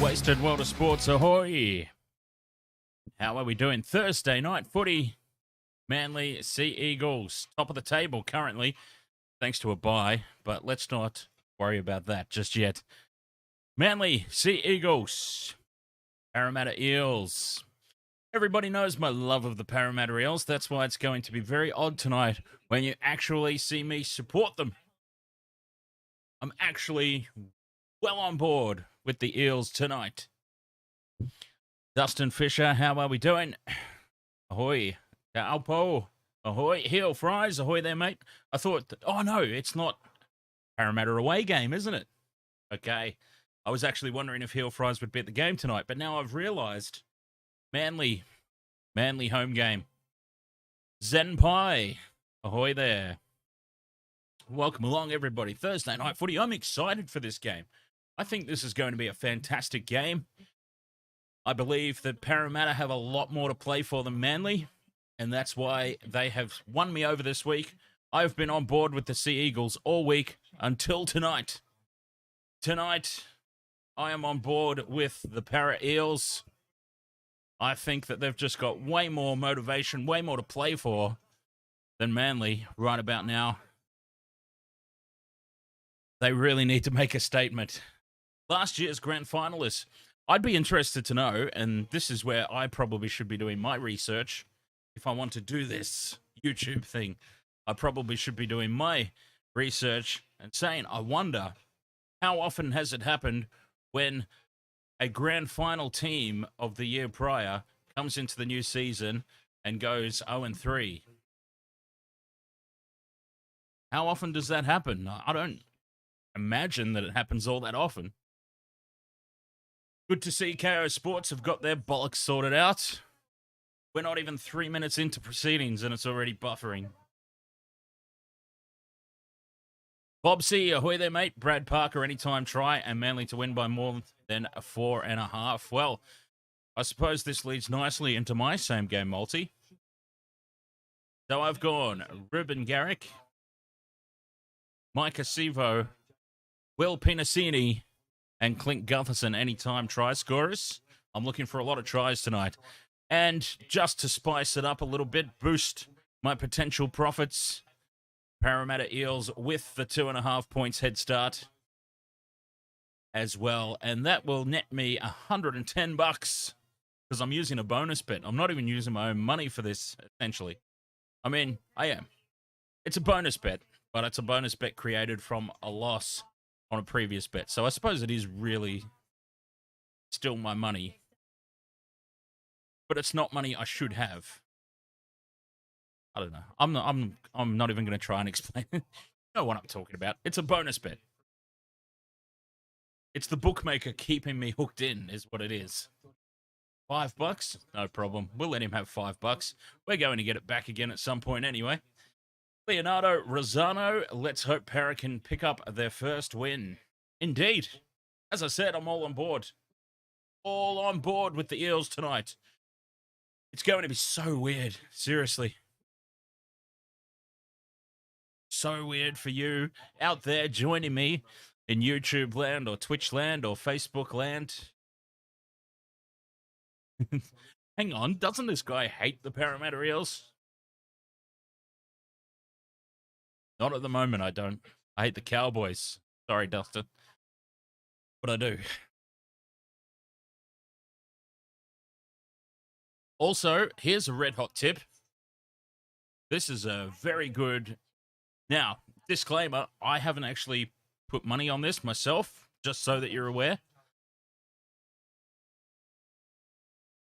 Wasted World of Sports, ahoy! How are we doing? Thursday night footy. Manly Sea Eagles, top of the table currently, thanks to a bye, but let's not worry about that just yet. Manly Sea Eagles, Parramatta Eels. Everybody knows my love of the Parramatta Eels. That's why it's going to be very odd tonight when you actually see me support them. I'm actually well on board with the Eels tonight. Dustin Fisher, how are we doing? Ahoy. Alpo. Ahoy. Heel Fries. Ahoy there, mate. I thought, oh no, it's not Parramatta away game, isn't it? Okay. I was actually wondering if Heel Fries would be at the game tonight, but now I've realised Manly home game. Zen Pie. Ahoy there. Welcome along, everybody. Thursday night footy. I'm excited for this game. I think this is going to be a fantastic game. I believe that Parramatta have a lot more to play for than Manly, and that's why they have won me over this week. I've been on board with the Sea Eagles all week until tonight. Tonight, I am on board with the Parra Eels. I think that they've just got way more motivation, way more to play for than Manly right about now. They really need to make a statement. Last year's grand finalists, I'd be interested to know, and this is where I probably should be doing my research. If I want to do this YouTube thing, I probably should be doing my research and saying, I wonder, how often has it happened when a grand final team of the year prior comes into the new season and goes 0-3? How often does that happen? I don't imagine that it happens all that often. Good to see KO Sports have got their bollocks sorted out. We're not even 3 minutes into proceedings and it's already buffering. Bob C, ahoy there, mate. Brad Parker, anytime try, and Manly to win by more than 4.5. Well, I suppose this leads nicely into my same game multi. So I've gone Ruben Garrick, Maika Sivo, Will Pinasini, and Clint Gutherson, anytime try scorers. I'm looking for a lot of tries tonight. And just to spice it up a little bit, boost my potential profits, Parramatta Eels with the 2.5 points head start as well. And that will net me $110 because I'm using a bonus bet. I'm not even using my own money for this, essentially. I mean, I am. It's a bonus bet, but it's a bonus bet created from a loss on a previous bet. So I suppose it is really still my money. But it's not money I should have. I don't know. I'm not even going to try and explain it. You know what I'm talking about. It's a bonus bet. It's the bookmaker keeping me hooked in, is what it is. $5? No problem. We'll let him have $5. We're going to get it back again at some point anyway. Leonardo Rosano, let's hope Parra can pick up their first win. Indeed. As I said, I'm all on board. All on board with the Eels tonight. It's going to be so weird. Seriously. So weird for you out there joining me in YouTube land or Twitch land or Facebook land. Hang on, doesn't this guy hate the Parramatta Eels? Not at the moment, I don't. I hate the Cowboys. Sorry, Dustin. But I do. Also, here's a red hot tip. This is a very good... Now, disclaimer, I haven't actually put money on this myself, just so that you're aware.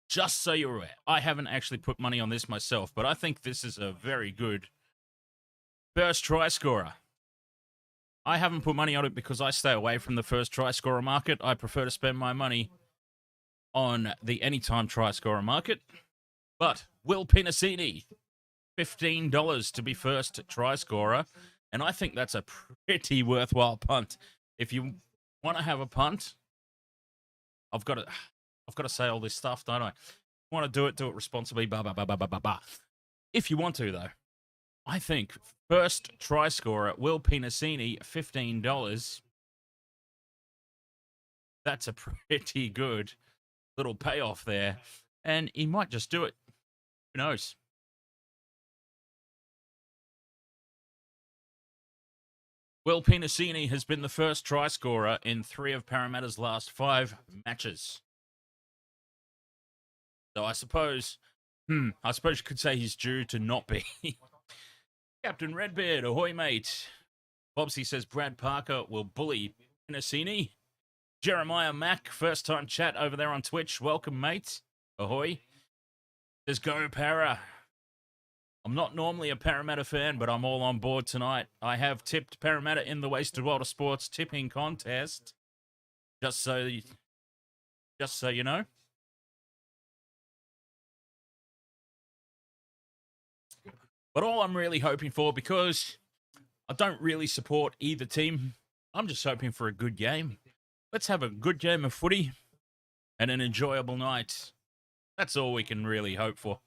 Just so you're aware. I haven't actually put money on this myself, but I think this is a very good first try scorer. I haven't put money on it because I stay away from the first try scorer market. I prefer to spend my money on the anytime try scorer market. But Will Pinasini, $15 to be first try scorer. And I think that's a pretty worthwhile punt. If you want to have a punt, I've got to say all this stuff, don't I? Want to do it responsibly, If you want to, though, I think first try scorer, Will Pinasini, $15. That's a pretty good little payoff there. And he might just do it. Who knows? Will Pinasini has been the first try scorer in 3 of Parramatta's last 5 matches. So I suppose you could say he's due to not be. Captain Redbeard, ahoy, mate. Bobsy says Brad Parker will bully Pinasini. Jeremiah Mack, first time chat over there on Twitch. Welcome, mate. Ahoy. Says go Para. I'm not normally a Parramatta fan, but I'm all on board tonight. I have tipped Parramatta in the Wasted World of Sports tipping contest. Just so you know. But all I'm really hoping for, because I don't really support either team, I'm just hoping for a good game. Let's have a good game of footy and an enjoyable night. That's all we can really hope for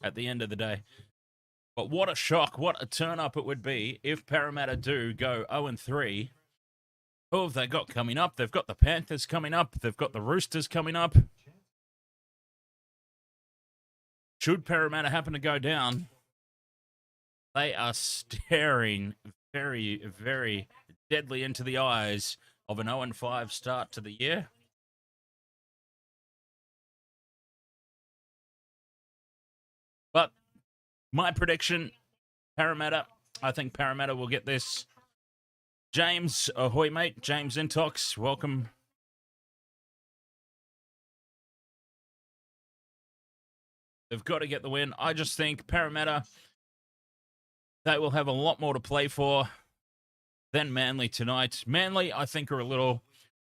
at the end of the day. But what a shock, what a turn-up it would be if Parramatta do go 0-3. Who have they got coming up? They've got the Panthers coming up. They've got the Roosters coming up. Should Parramatta happen to go down, they are staring very, very deadly into the eyes of an 0-5 start to the year. But my prediction, Parramatta, I think Parramatta will get this. James, ahoy, mate. James Intox, welcome. They've got to get the win. I just think Parramatta, they will have a lot more to play for than Manly tonight. Manly, I think, are a little...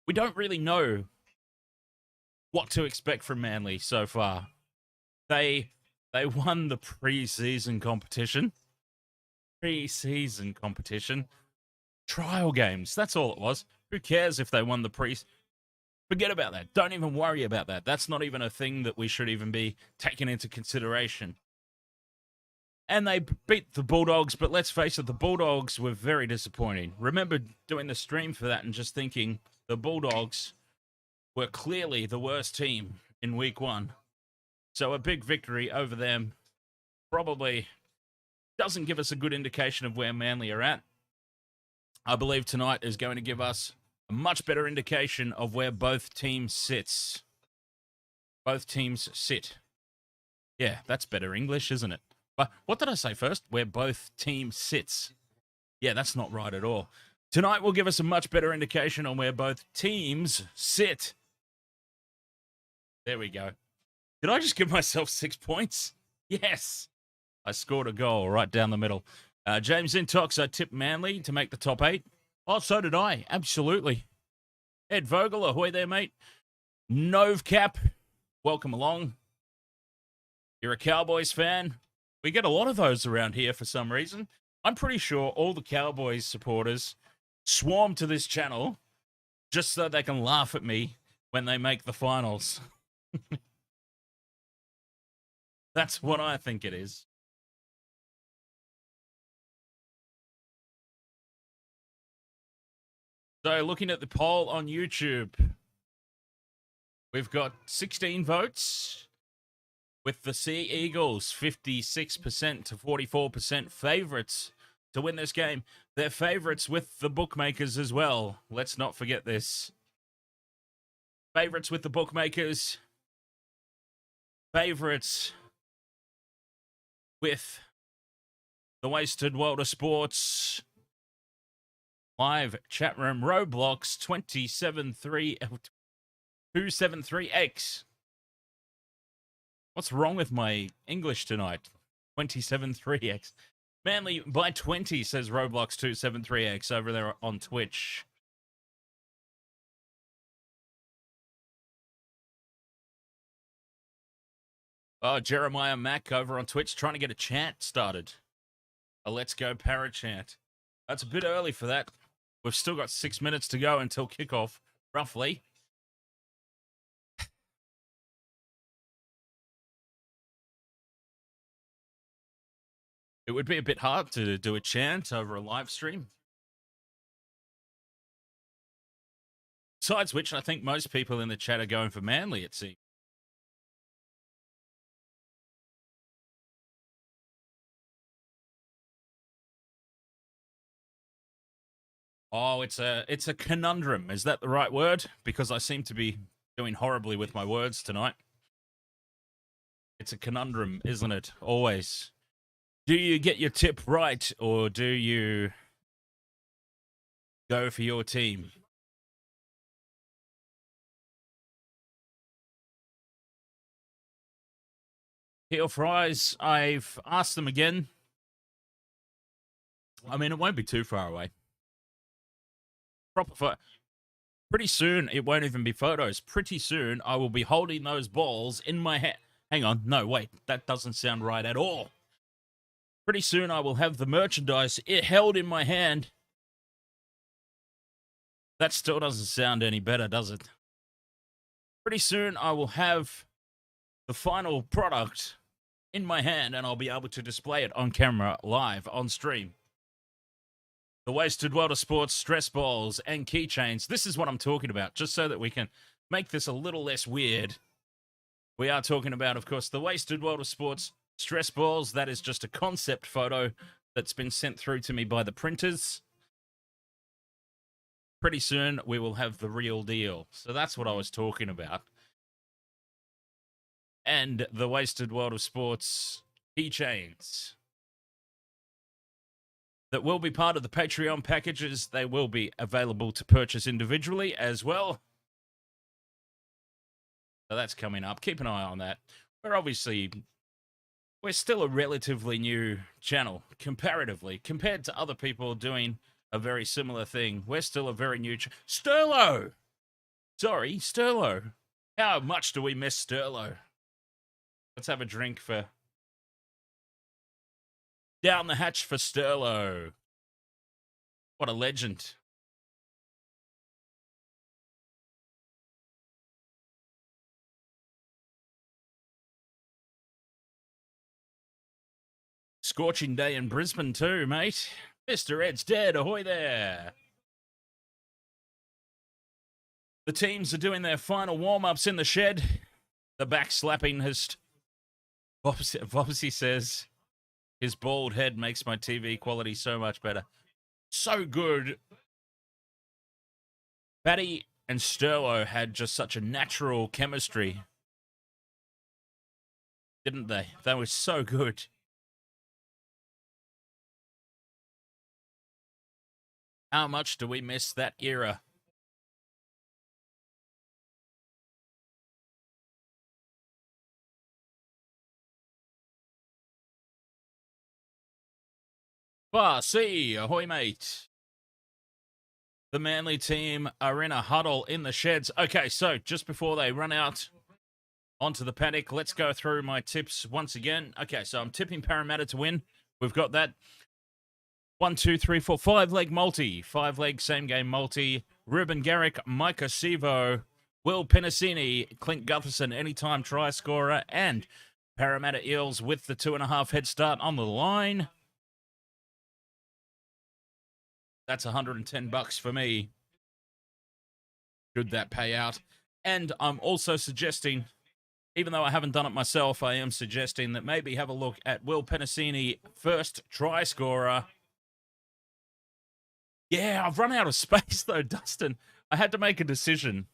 We don't really know what to expect from Manly so far. They won the pre-season competition. Pre-season competition. Trial games. That's all it was. Who cares if they won the Forget about that. Don't even worry about that. That's not even a thing that we should even be taking into consideration. And they beat the Bulldogs, but let's face it, the Bulldogs were very disappointing. Remember doing the stream for that and just thinking the Bulldogs were clearly the worst team in week 1. So a big victory over them probably doesn't give us a good indication of where Manly are at. I believe tonight is going to give us a much better indication of where both teams sits. Both teams sit. Yeah, that's better English, isn't it? But what did I say first? Where both teams sits. Yeah, that's not right at all. Tonight will give us a much better indication on where both teams sit. There we go. Did I just give myself 6 points? Yes. I scored a goal right down the middle. James Intox, I tipped Manly to make the top 8. Oh, so did I. Absolutely. Ed Vogel, ahoy there, mate. Novecap, welcome along. You're a Cowboys fan? We get a lot of those around here for some reason. I'm pretty sure all the Cowboys supporters swarm to this channel just so they can laugh at me when they make the finals. That's what I think it is. So looking at the poll on YouTube, we've got 16 votes with the Sea Eagles 56% to 44% favorites to win this game. They're favorites with the bookmakers as well. Let's not forget this. Favorites with the bookmakers. Favorites with the Wasted World of Sports. Live chat room Roblox 273X. What's wrong with my English tonight? 273X. Manly by 20, says Roblox 273X over there on Twitch. Oh, Jeremiah Mack over on Twitch trying to get a chant started. A Let's Go Para chant. That's a bit early for that. We've still got 6 minutes to go until kickoff, roughly. It would be a bit hard to do a chant over a live stream. Besides which, I think most people in the chat are going for Manly, it seems. Oh, it's a conundrum. Is that the right word? Because I seem to be doing horribly with my words tonight. It's a conundrum, isn't it? Always. Do you get your tip right, or do you go for your team? Peel fries, I've asked them again. I mean, it won't be too far away. Pretty soon, it won't even be photos. Pretty soon, I will be holding those balls in my hand. Hang on. No, wait. That doesn't sound right at all. Pretty soon, I will have the merchandise held in my hand. That still doesn't sound any better, does it? Pretty soon, I will have the final product in my hand, and I'll be able to display it on camera, live, on stream. The Wasted World of Sports, stress balls, and keychains. This is what I'm talking about, just so that we can make this a little less weird. We are talking about, of course, the Wasted World of Sports, stress balls. That is just a concept photo that's been sent through to me by the printers. Pretty soon, we will have the real deal. So that's what I was talking about. And the Wasted World of Sports keychains that will be part of the Patreon packages. They will be available to purchase individually as well. So that's coming up. Keep an eye on that. We're still a relatively new channel, comparatively, compared to other people doing a very similar thing. We're still a very new Sterlo! Sorry, Sterlo. How much do we miss Sterlo? Let's have a drink for... Down the hatch for Sterlo. What a legend. Scorching day in Brisbane too, mate. Mr. Ed's dead. Ahoy there. The teams are doing their final warm-ups in the shed. The back slapping has... Vobsy says... His bald head makes my TV quality so much better. So good. Batty and Sterlo had just such a natural chemistry. Didn't they? They were so good. How much do we miss that era? See, ahoy, mate. The Manly team are in a huddle in the sheds. Okay, so just before they run out onto the paddock, let's go through my tips once again. Okay, so I'm tipping Parramatta to win. We've got that. 1, 2, 3, 4, 5-leg multi. 5-leg same-game multi. Ruben Garrick, Maika Sivo, Will Penasini, Clint Gutherson, anytime try scorer, and Parramatta Eels with the 2.5 head start on the line. That's $110 for me. Should that pay out? And I'm also suggesting, even though I haven't done it myself, I am suggesting that maybe have a look at Will Penasini, first try scorer. Yeah, I've run out of space though, Dustin. I had to make a decision.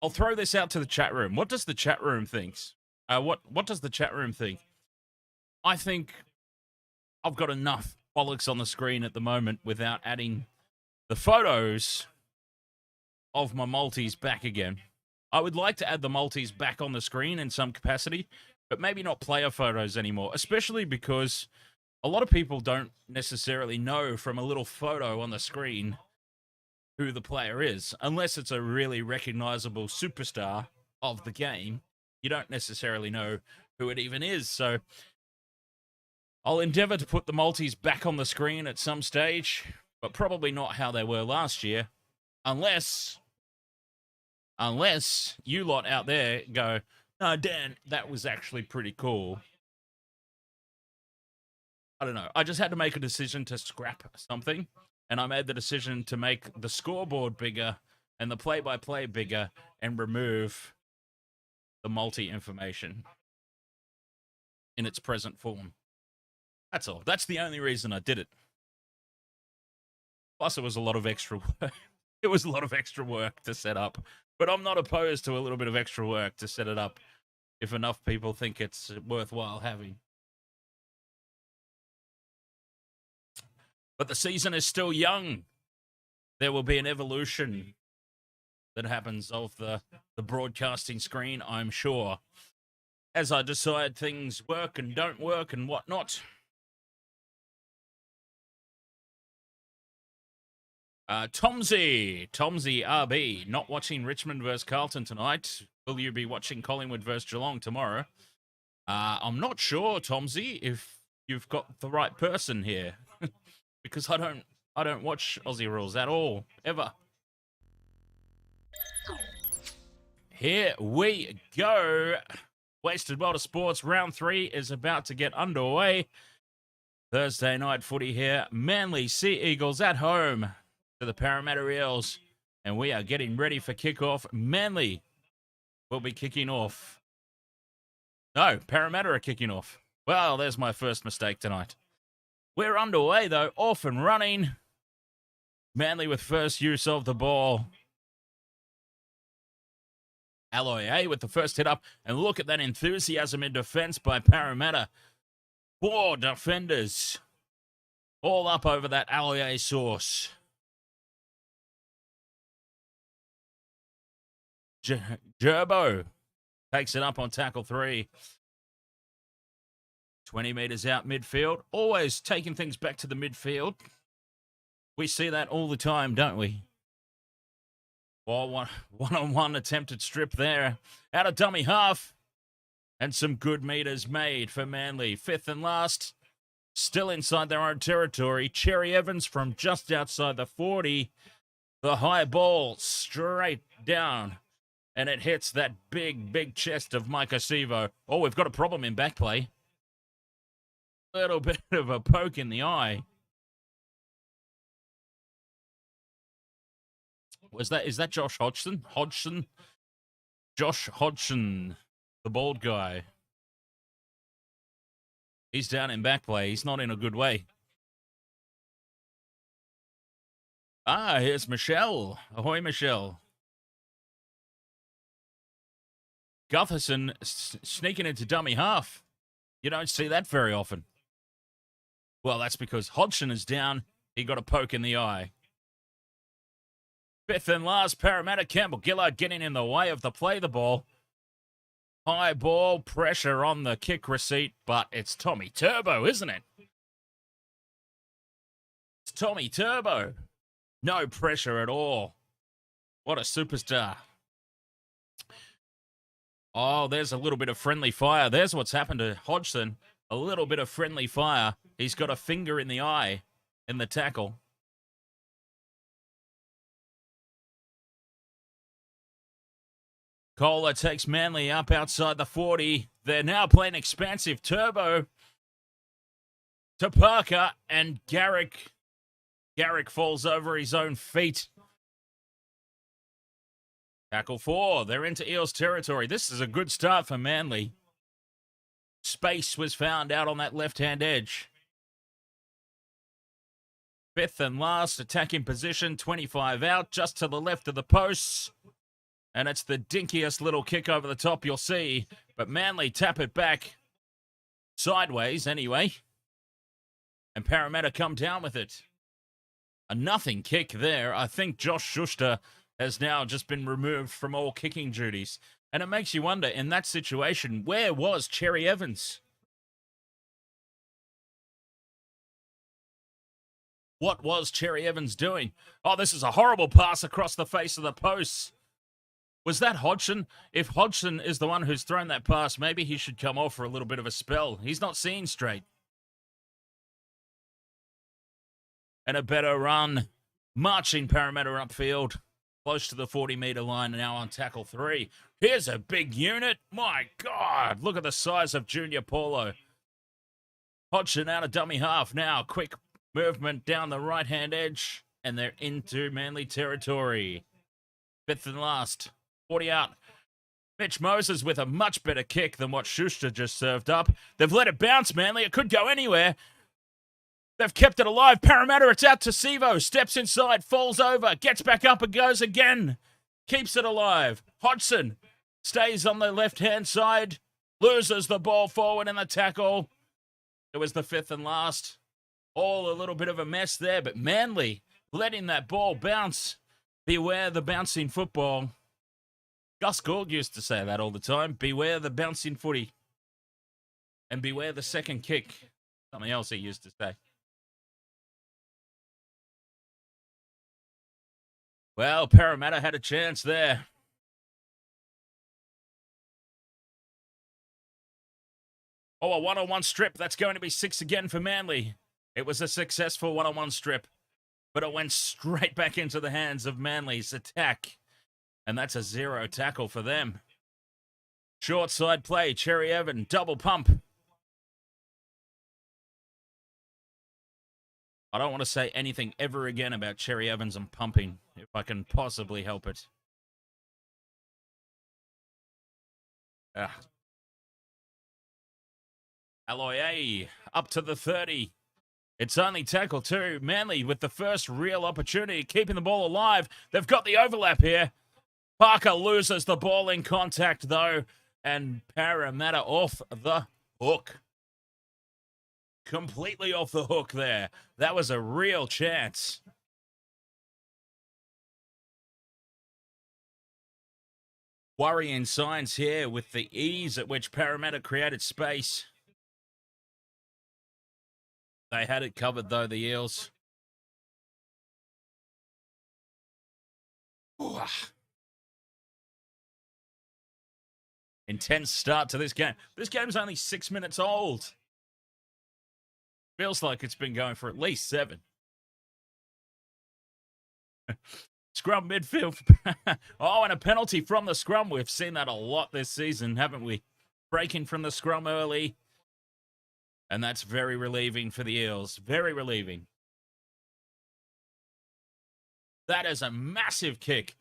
I'll throw this out to the chat room. What does the chat room think? What does the chat room think? I think I've got enough bollocks on the screen at the moment without adding the photos of my multis back again. I would like to add the multis back on the screen in some capacity, but maybe not player photos anymore, especially because a lot of people don't necessarily know from a little photo on the screen who the player is, unless it's a really recognizable superstar of the game. You don't necessarily know who it even is, so I'll endeavour to put the multis back on the screen at some stage, but probably not how they were last year, unless you lot out there go, no, Dan, that was actually pretty cool. I don't know. I just had to make a decision to scrap something, and I made the decision to make the scoreboard bigger and the play-by-play bigger and remove the multi-information in its present form. That's all. That's the only reason I did it. Plus, it was a lot of extra work. It was a lot of extra work to set up. But I'm not opposed to a little bit of extra work to set it up if enough people think it's worthwhile having. But the season is still young. There will be an evolution that happens of the broadcasting screen, I'm sure, as I decide things work and don't work and whatnot. Tomsy RB, not watching Richmond versus Carlton tonight. Will you be watching Collingwood versus Geelong tomorrow? I'm not sure, Tomsy, if you've got the right person here, because I don't watch Aussie rules at all, ever. Here we go. Wasted World of Sports round 3 is about to get underway. Thursday night footy here. Manly Sea Eagles at home to the Parramatta Eels, and we are getting ready for kickoff. Manly will be kicking off. No, Parramatta are kicking off. Well, there's my first mistake tonight. We're underway, though, off and running. Manly with first use of the ball. Ahoy with the first hit up, and look at that enthusiasm in defence by Parramatta. 4 defenders all up over that Ahoy sauce. Gerbo takes it up on tackle 3. 20 metres out midfield. Always taking things back to the midfield. We see that all the time, don't we? Well, one-on-one attempted strip there. Out of dummy half. And some good meters made for Manly. 5th and last. Still inside their own territory. Cherry-Evans from just outside the 40. The high ball straight down. And it hits that big chest of Maika Sivo. Oh, we've got a problem in back play. Little bit of a poke in the eye. Is that Josh Hodgson? Josh Hodgson, the bald guy. He's down in back play. He's not in a good way. Here's Michelle. Ahoy, Michelle. Gutherson sneaking into dummy half. You don't see that very often. Well, that's because Hodgson is down. He got a poke in the eye. 5th and last, Parramatta. Campbell Gillard getting in the way of the play the ball. High ball, pressure on the kick receipt, but it's Tommy Turbo, isn't it? It's Tommy Turbo. No pressure at all. What a superstar. Oh, there's a little bit of friendly fire. There's what's happened to Hodgson. A little bit of friendly fire. He's got a finger in the eye in the tackle. Kohler takes Manly up outside the 40. They're now playing expansive Turbo to Parker, and Garrick falls over his own feet. Tackle 4. They're into Eels territory. This is a good start for Manly. Space was found out on that left-hand edge. 5th and last, attacking position, 25 out, just to the left of the posts. And it's the dinkiest little kick over the top you'll see. But Manly tap it back. Sideways, anyway. And Parramatta come down with it. A nothing kick there. I think Josh Schuster has now just been removed from all kicking duties. And it makes you wonder, in that situation, where was Cherry-Evans? What was Cherry-Evans doing? Oh, this is a horrible pass across the face of the posts. Was that Hodgson? If Hodgson is the one who's thrown that pass, maybe he should come off for a little bit of a spell. He's not seeing straight. And a better run. Marching Parramatta upfield. Close to the 40-metre line, now on tackle 3. Here's a big unit. My God, look at the size of Junior Paulo. Hodgson out of dummy half now. Quick movement down the right-hand edge, and they're into Manly territory. Fifth and last. 40 out. Mitch Moses with a much better kick than what Schuster just served up. They've let it bounce, Manly. It could go anywhere. They've kept it alive. Parramatta, it's out to Sivo. Steps inside, falls over, gets back up and goes again. Keeps it alive. Hodgson stays on the left-hand side. Loses the ball forward in the tackle. It was the fifth and last. All a little bit of a mess there, but Manly letting that ball bounce. Beware the bouncing football. Gus Gould used to say that all the time. Beware the bouncing footy. And beware the second kick. Something else he used to say. Well, Parramatta had a chance there. Oh, a one-on-one strip. That's going to be 6 again for Manly. It was a successful one-on-one strip, but it went straight back into the hands of Manly's attack. And that's a 0 tackle for them. Short side play. Cherry-Evans, double pump. I don't want to say anything ever again about Cherry-Evans and pumping, if I can possibly help it. Ahoy, up to the 30. It's only tackle 2. Manly with the first real opportunity, keeping the ball alive. They've got the overlap here. Parker loses the ball in contact, though, and Parramatta off the hook. Completely off the hook there. That was a real chance. Worrying signs here with the ease at which Parramatta created space. They had it covered, though, the Eels. Ooh. Intense start to this game. This game's only 6 minutes old. Feels like it's been going for at least 7. Scrum midfield. Oh, and a penalty from the scrum. We've seen that a lot this season, haven't we? Breaking from the scrum early. And that's very relieving for the Eels. Very relieving. That is a massive kick.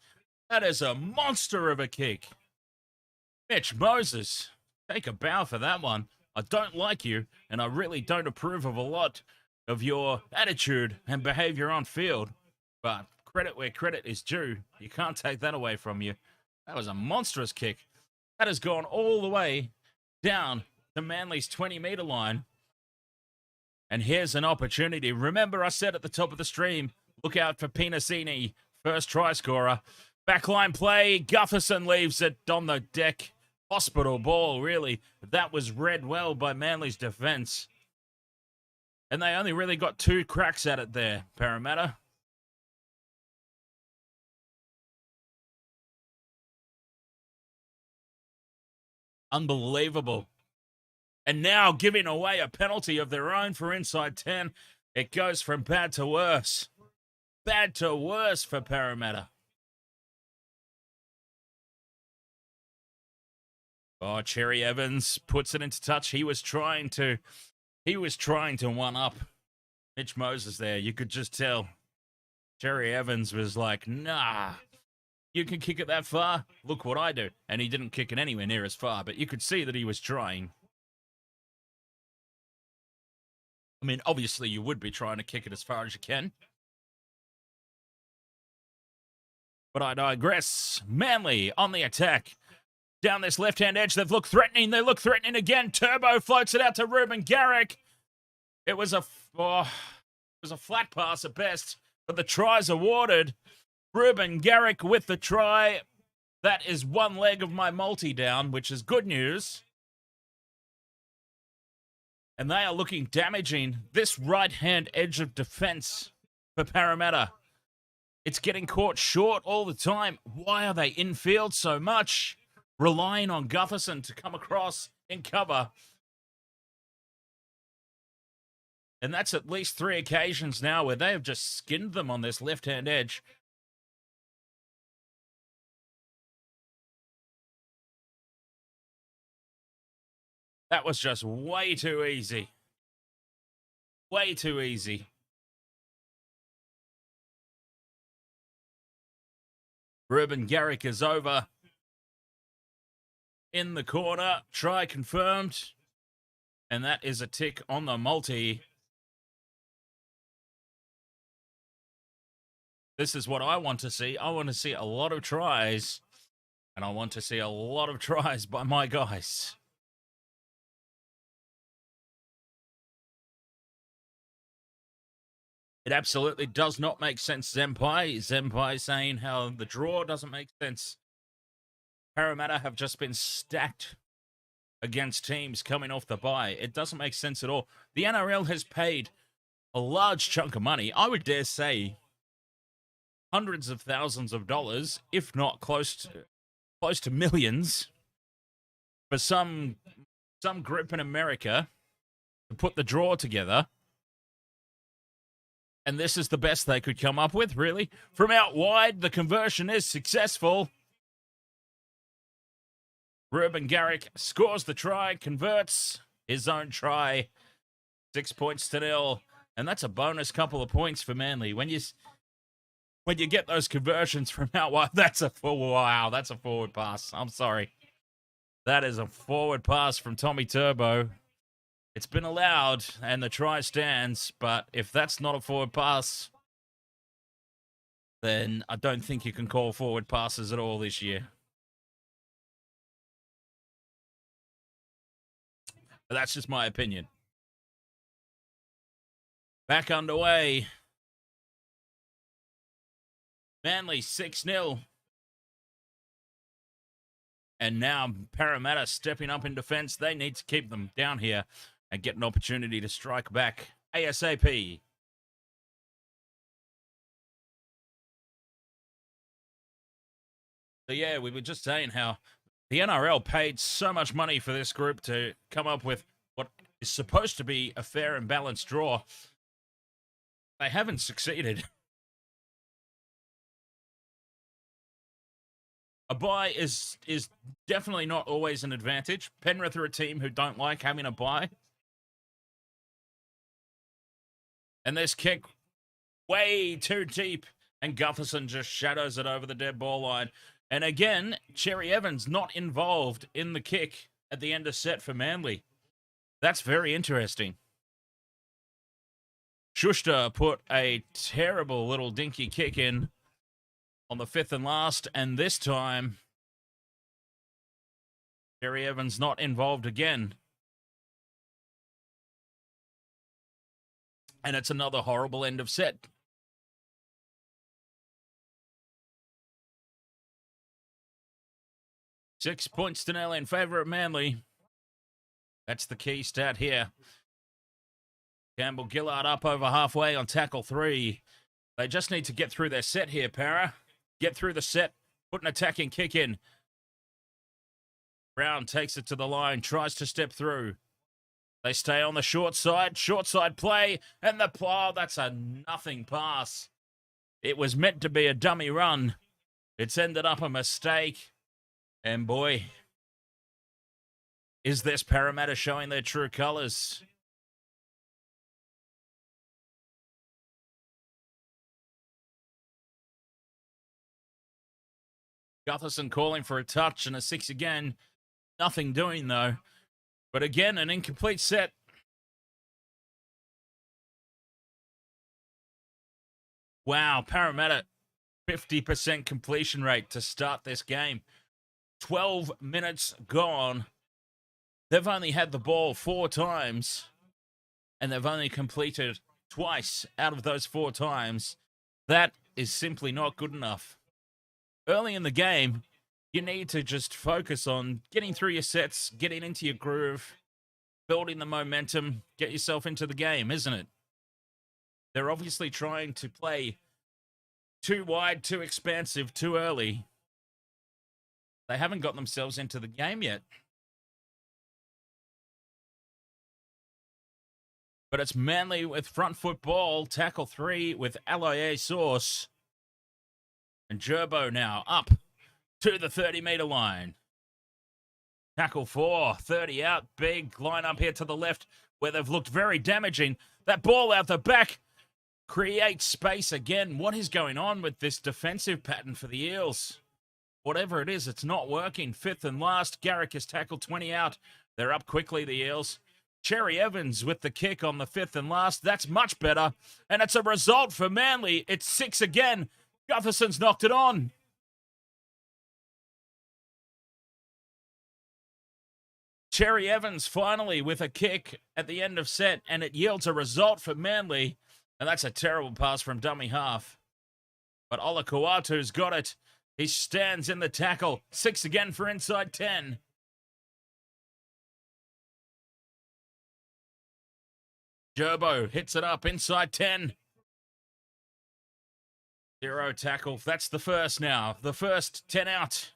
That is a monster of a kick. Mitch Moses, take a bow for that one. I don't like you, and I really don't approve of a lot of your attitude and behavior on field. But credit where credit is due. You can't take that away from you. That was a monstrous kick. That has gone all the way down to Manly's 20-meter line. And here's an opportunity. Remember, I said at the top of the stream, look out for Pinasini, first try scorer. Backline play, Gutherson leaves it on the deck. Hospital ball, really. That was read well by Manly's defense. And they only really got 2 cracks at it there, Parramatta. Unbelievable. And now giving away a penalty of their own for inside 10. It goes from bad to worse. Bad to worse for Parramatta. Oh, Cherry-Evans puts it into touch. He was trying to one-up Mitch Moses there. You could just tell. Cherry-Evans was like, nah, you can kick it that far? Look what I do. And he didn't kick it anywhere near as far, but you could see that he was trying. I mean, obviously you would be trying to kick it as far as you can. But I digress. Manly on the attack. Down this left-hand edge, they've looked threatening. They look threatening again. Turbo floats it out to Ruben Garrick. It was a flat pass at best, but the try's awarded. Ruben Garrick with the try. That is one leg of my multi down, which is good news. And they are looking damaging this right-hand edge of defense for Parramatta. It's getting caught short all the time. Why are they infield so much? Relying on Gutherson to come across in cover. And that's at least 3 occasions now where they have just skinned them on this left-hand edge. That was just way too easy. Way too easy. Ruben Garrick is over in the corner. Try confirmed. And that is a tick on the multi. This is what I want to see. I want to see a lot of tries. And I want to see a lot of tries by my guys. It absolutely does not make sense, Zempai. Zempai saying how the draw doesn't make sense. Parramatta have just been stacked against teams coming off the bye. It doesn't make sense at all. The NRL has paid a large chunk of money. I would dare say hundreds of thousands of dollars, if not close to millions, for some group in America to put the draw together. And this is the best they could come up with, really. From out wide, the conversion is successful. Ruben Garrick scores the try, converts his own try. 6 points to 0. And that's a bonus couple of points for Manly. When you get those conversions from out wide, that's a forward pass. I'm sorry. That is a forward pass from Tommy Turbo. It's been allowed, and the try stands, but if that's not a forward pass, then I don't think you can call forward passes at all this year. But that's just my opinion. Back underway. Manly 6-0. And now Parramatta stepping up in defense. They need to keep them down here and get an opportunity to strike back ASAP. So yeah, we were just saying how the NRL paid so much money for this group to come up with what is supposed to be a fair and balanced draw. They haven't succeeded. A bye is definitely not always an advantage. Penrith are a team who don't like having a bye. And this kick way too deep, and Gutherson just shadows it over the dead ball line. And again, Cherry-Evans not involved in the kick at the end of set for Manly. That's very interesting. Schuster put a terrible little dinky kick in on the 5th and last, and this time Cherry-Evans not involved again. And it's another horrible end of set. Six points to 0 in favour of Manly. That's the key stat here. Campbell Gillard up over halfway on tackle 3. They just need to get through their set here, Para. Get through the set, put an attacking kick in. Brown takes it to the line, tries to step through. They stay on the short side play, and that's a nothing pass. It was meant to be a dummy run. It's ended up a mistake. And boy, is this Parramatta showing their true colours. Gutherson calling for a touch and a 6 again. Nothing doing, though. But again, an incomplete set. Wow, Parramatta, 50% completion rate to start this game. 12 minutes gone. They've only had the ball 4 times, and they've only completed twice out of those 4 times. That is simply not good enough. Early in the game, you need to just focus on getting through your sets, getting into your groove, building the momentum, get yourself into the game, isn't it? They're obviously trying to play too wide, too expansive, too early. They haven't got themselves into the game yet. But it's Manly with front foot ball, tackle 3 with Ahoy Sauce. And Gerbo now up to the 30-metre line. Tackle 4, 30 out, big line up here to the left where they've looked very damaging. That ball out the back create space again. What is going on with this defensive pattern for the Eels? Whatever it is, it's not working. Fifth and last. Garrick has tackled 20 out. They're up quickly, the Eels. Cherry-Evans with the kick on the fifth and last. That's much better. And it's a result for Manly. It's 6 again. Gutherson's knocked it on. Cherry-Evans finally with a kick at the end of set, and it yields a result for Manly. And that's a terrible pass from dummy half. But Ola Kawatu's got it. He stands in the tackle. 6 again for inside 10. Gerbo hits it up inside 10. 0 tackle. That's the first now. The first 10 out.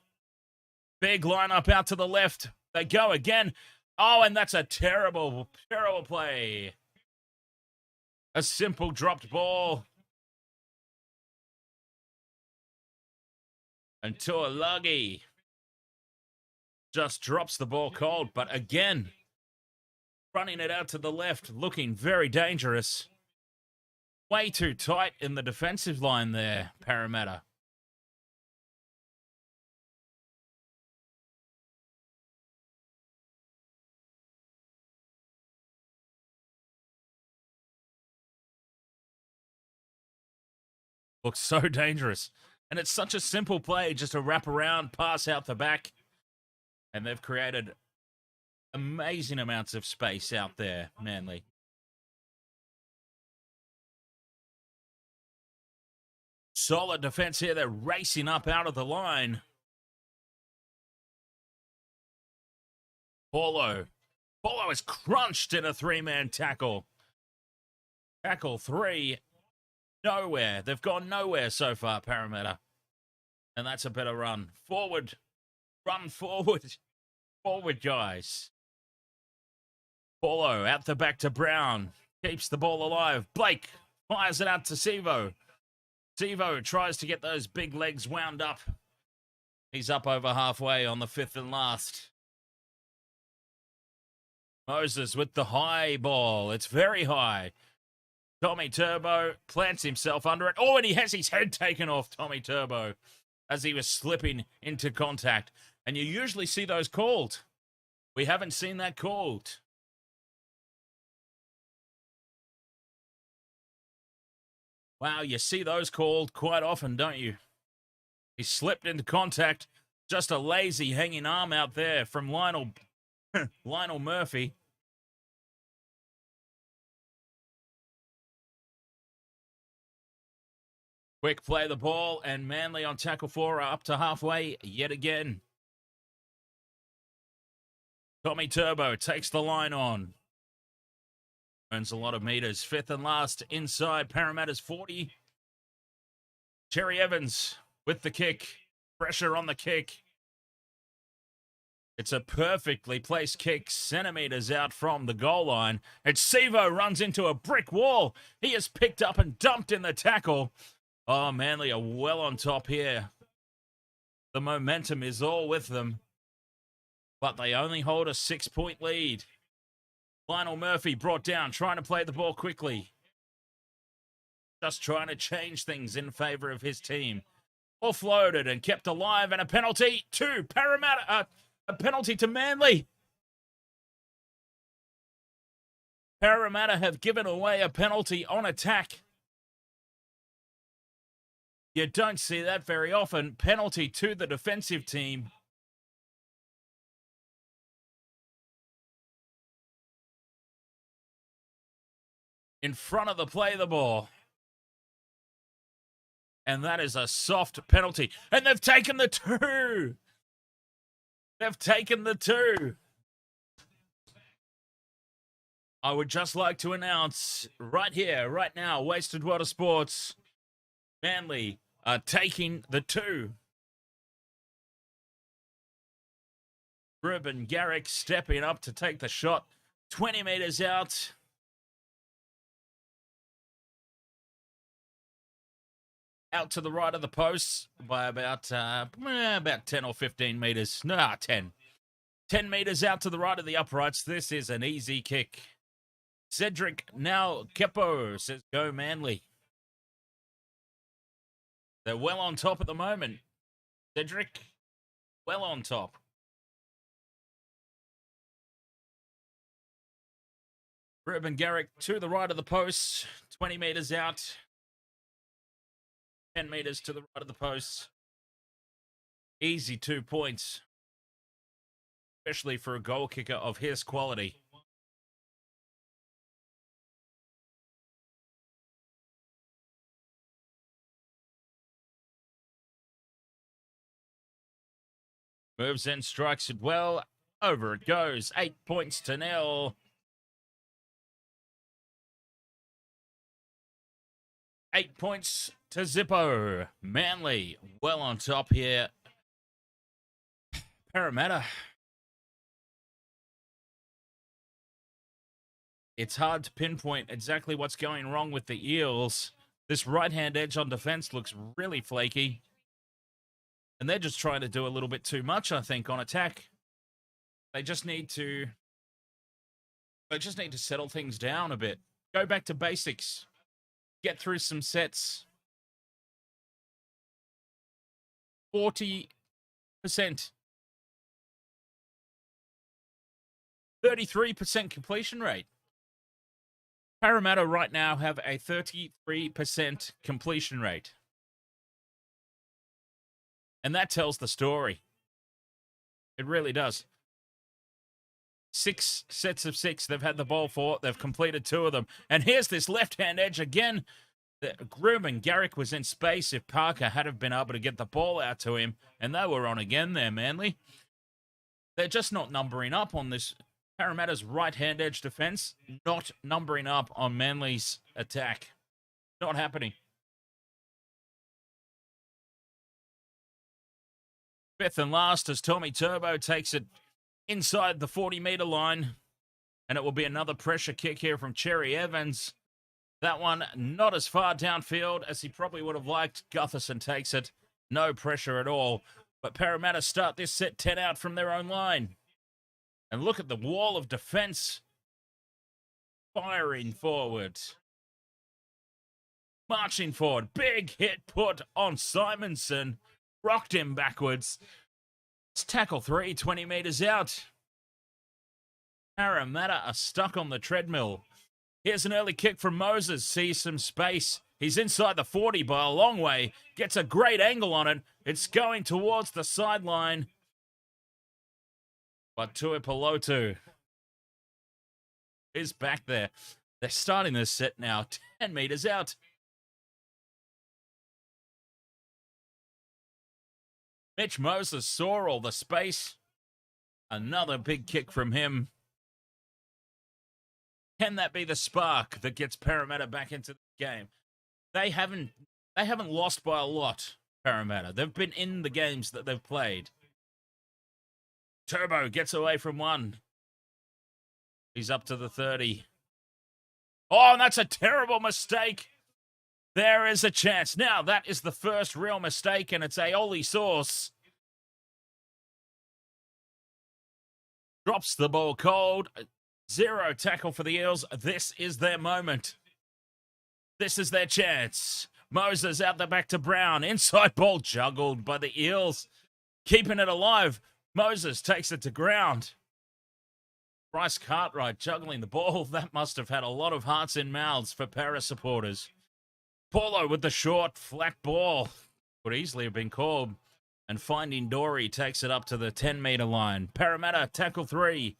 Big lineup out to the left. They go again. Oh, and that's a terrible, terrible play. A simple dropped ball. And Tuolagi just drops the ball cold. But again, running it out to the left, looking very dangerous. Way too tight in the defensive line there, Parramatta. Looks so dangerous. And it's such a simple play, just a wrap around, pass out the back. And they've created amazing amounts of space out there, Manly. Solid defense here. They're racing up out of the line. Paulo is crunched in a 3-man tackle. Tackle 3. Nowhere. They've gone nowhere so far, Parramatta. And that's a better run. Forward. Run forward. Forward, guys. Paulo out the back to Brown. Keeps the ball alive. Blake fires it out to Sivo. Sivo tries to get those big legs wound up. He's up over halfway on the fifth and last. Moses with the high ball. It's very high. Tommy Turbo plants himself under it. Oh, and he has his head taken off, Tommy Turbo, as he was slipping into contact. And you usually see those called. We haven't seen that called. Wow, you see those called quite often, don't you? He slipped into contact. Just a lazy hanging arm out there from Lionel Murphy. Quick play the ball, and Manly on tackle 4 are up to halfway yet again. Tommy Turbo takes the line on. Earns a lot of meters. Fifth and last inside Parramatta's 40. Cherry-Evans with the kick. Pressure on the kick. It's a perfectly placed kick, centimeters out from the goal line. And Sivo runs into a brick wall. He is picked up and dumped in the tackle. Oh, Manly are well on top here. The momentum is all with them. But they only hold a 6-point lead. Lionel Murphy brought down, trying to play the ball quickly. Just trying to change things in favour of his team. Offloaded and kept alive, and a penalty to Parramatta. A penalty to Manly. Parramatta have given away a penalty on attack. You don't see that very often. Penalty to the defensive team. In front of the play the ball. And that is a soft penalty. And they've taken the 2. They've taken the 2. I would just like to announce right here, right now, Wasted Water Sports, Manly are taking the 2. Ruben Garrick stepping up to take the shot. 20 metres out. Out to the right of the posts by about 10 or 15 metres. No, 10. 10 metres out to the right of the uprights. This is an easy kick. Cedric now Kepo says, go Manly. They're well on top at the moment. Cedric, well on top. Ruben Garrick to the right of the post, 20 metres out. 10 metres to the right of the post. Easy 2 points, especially for a goal kicker of his quality. Moves in, strikes it well. Over it goes. 8 points to 0. 8 points to Zippo. Manly well on top here. Parramatta. It's hard to pinpoint exactly what's going wrong with the Eels. This right-hand edge on defense looks really flaky. And they're just trying to do a little bit too much, I think, on attack. They just need to settle things down a bit. Go back to basics. Get through some sets. 40%. 33% completion rate. Parramatta right now have a 33% completion rate. And that tells the story. It really does. 6 sets of 6 they've had the ball for. They've completed 2 of them. And here's this left-hand edge again. Ruben Garrick was in space if Parker had have been able to get the ball out to him. And they were on again there, Manly. They're just not numbering up on this. Parramatta's right-hand edge defense, not numbering up on Manly's attack. Not happening. 5th and last as Tommy Turbo takes it inside the 40-metre line. And it will be another pressure kick here from Cherry-Evans. That one not as far downfield as he probably would have liked. Gutherson takes it. No pressure at all. But Parramatta start this set 10 out from their own line. And look at the wall of defense firing forward. Marching forward. Big hit put on Simonson. Rocked him backwards. It's tackle 3, 20 metres out. Parramatta are stuck on the treadmill. Here's an early kick from Moses. Sees some space. He's inside the 40 by a long way. Gets a great angle on it. It's going towards the sideline. But Tuipulotu is back there. They're starting this set now. 10 metres out. Mitch Moses saw all the space. Another big kick from him. Can that be the spark that gets Parramatta back into the game? They haven't lost by a lot, Parramatta. They've been in the games that they've played. Turbo gets away from one. He's up to the 30. Oh, and that's a terrible mistake. There is a chance. Now, that is the first real mistake, and it's aioli sauce. Drops the ball cold. 0 tackle for the Eels. This is their moment. This is their chance. Moses out the back to Brown. Inside ball juggled by the Eels. Keeping it alive. Moses takes it to ground. Bryce Cartwright juggling the ball. That must have had a lot of hearts in mouths for Para supporters. Paulo with the short, flat ball. Could easily have been called. And Finding Dory takes it up to the 10-metre line. Parramatta, tackle 3.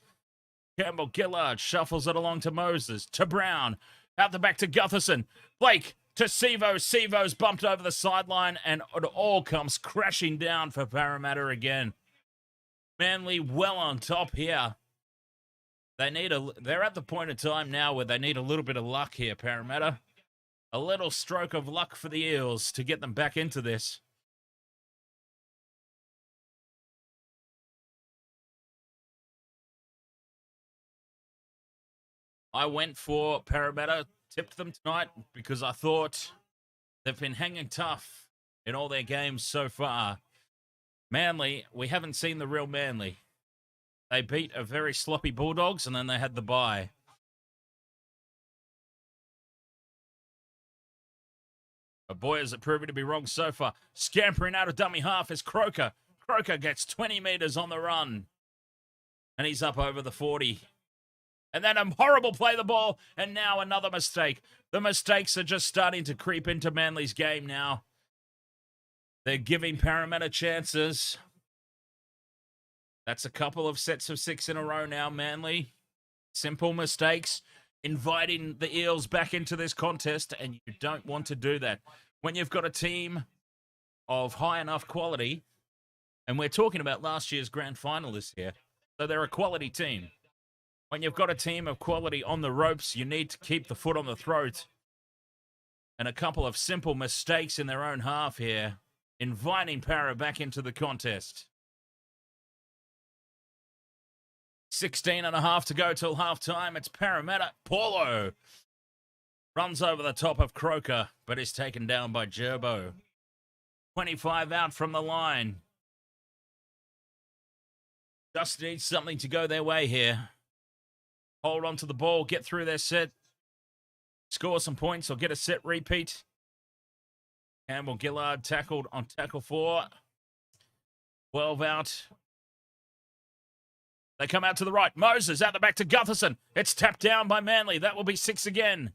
Campbell Gillard shuffles it along to Moses. To Brown. Out the back to Gutherson. Blake to Sivo. Sivo's bumped over the sideline. And it all comes crashing down for Parramatta again. Manly well on top here. They're at the point of time now where they need a little bit of luck here, Parramatta. A little stroke of luck for the Eels to get them back into this. I went for Parramatta, tipped them tonight because I thought they've been hanging tough in all their games so far. Manly, we haven't seen the real Manly. They beat a very sloppy Bulldogs and then they had the bye. But boy, is it proving to be wrong so far. Scampering out of dummy half is Croker. Croker gets 20 metres on the run. And he's up over the 40. And then a horrible play the ball. And now another mistake. The mistakes are just starting to creep into Manly's game now. They're giving Parramatta chances. That's a couple of sets of 6 in a row now, Manly. Simple mistakes. Inviting the Eels back into this contest, and you don't want to do that. When you've got a team of high enough quality, and we're talking about last year's grand finalists here, so they're a quality team. When you've got a team of quality on the ropes, you need to keep the foot on the throat. And a couple of simple mistakes in their own half here, inviting Para back into the contest. 16 and a half to go till halftime. It's Parramatta. Paulo runs over the top of Croker, but is taken down by Gerbo. 25 out from the line. Just needs something to go their way here. Hold on to the ball, get through their set, score some points or get a set repeat. Campbell Gillard tackled on tackle 4. 12 out. They come out to the right. Moses out the back to Gutherson. It's tapped down by Manly. That will be 6 again.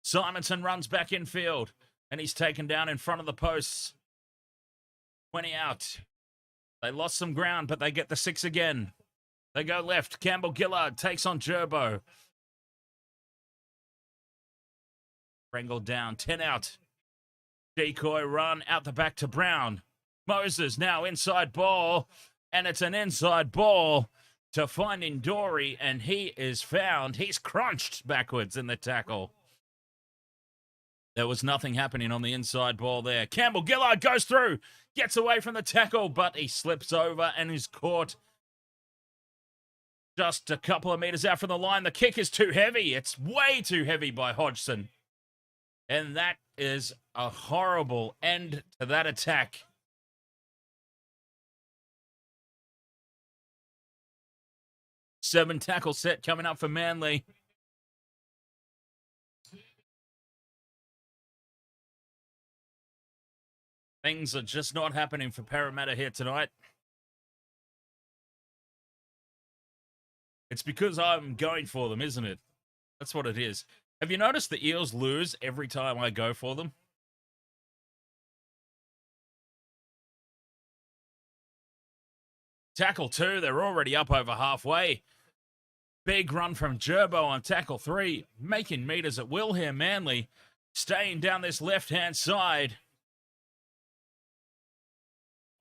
Simonson runs back in field, and he's taken down in front of the posts. 20 out. They lost some ground, but they get the 6 again. They go left. Campbell Gillard takes on Gerbo. Pringle down. 10 out. Decoy run out the back to Brown. Moses now inside ball. And it's an inside ball to finding Dory, and he is found. He's crunched backwards in the tackle. There was nothing happening on the inside ball there. Campbell Gillard goes through, gets away from the tackle, but he slips over and is caught just a couple of meters out from the line. The kick is too heavy. It's way too heavy by Hodgson. And that is a horrible end to that attack. Seven tackle set coming up for Manly. Things are just not happening for Parramatta here tonight. It's because I'm going for them, isn't it? That's what it is. Have you noticed the Eels lose every time I go for them? Tackle 2, they're already up over halfway. Big run from Gerbo on tackle 3. Making meters at will here, Manly. Staying down this left-hand side.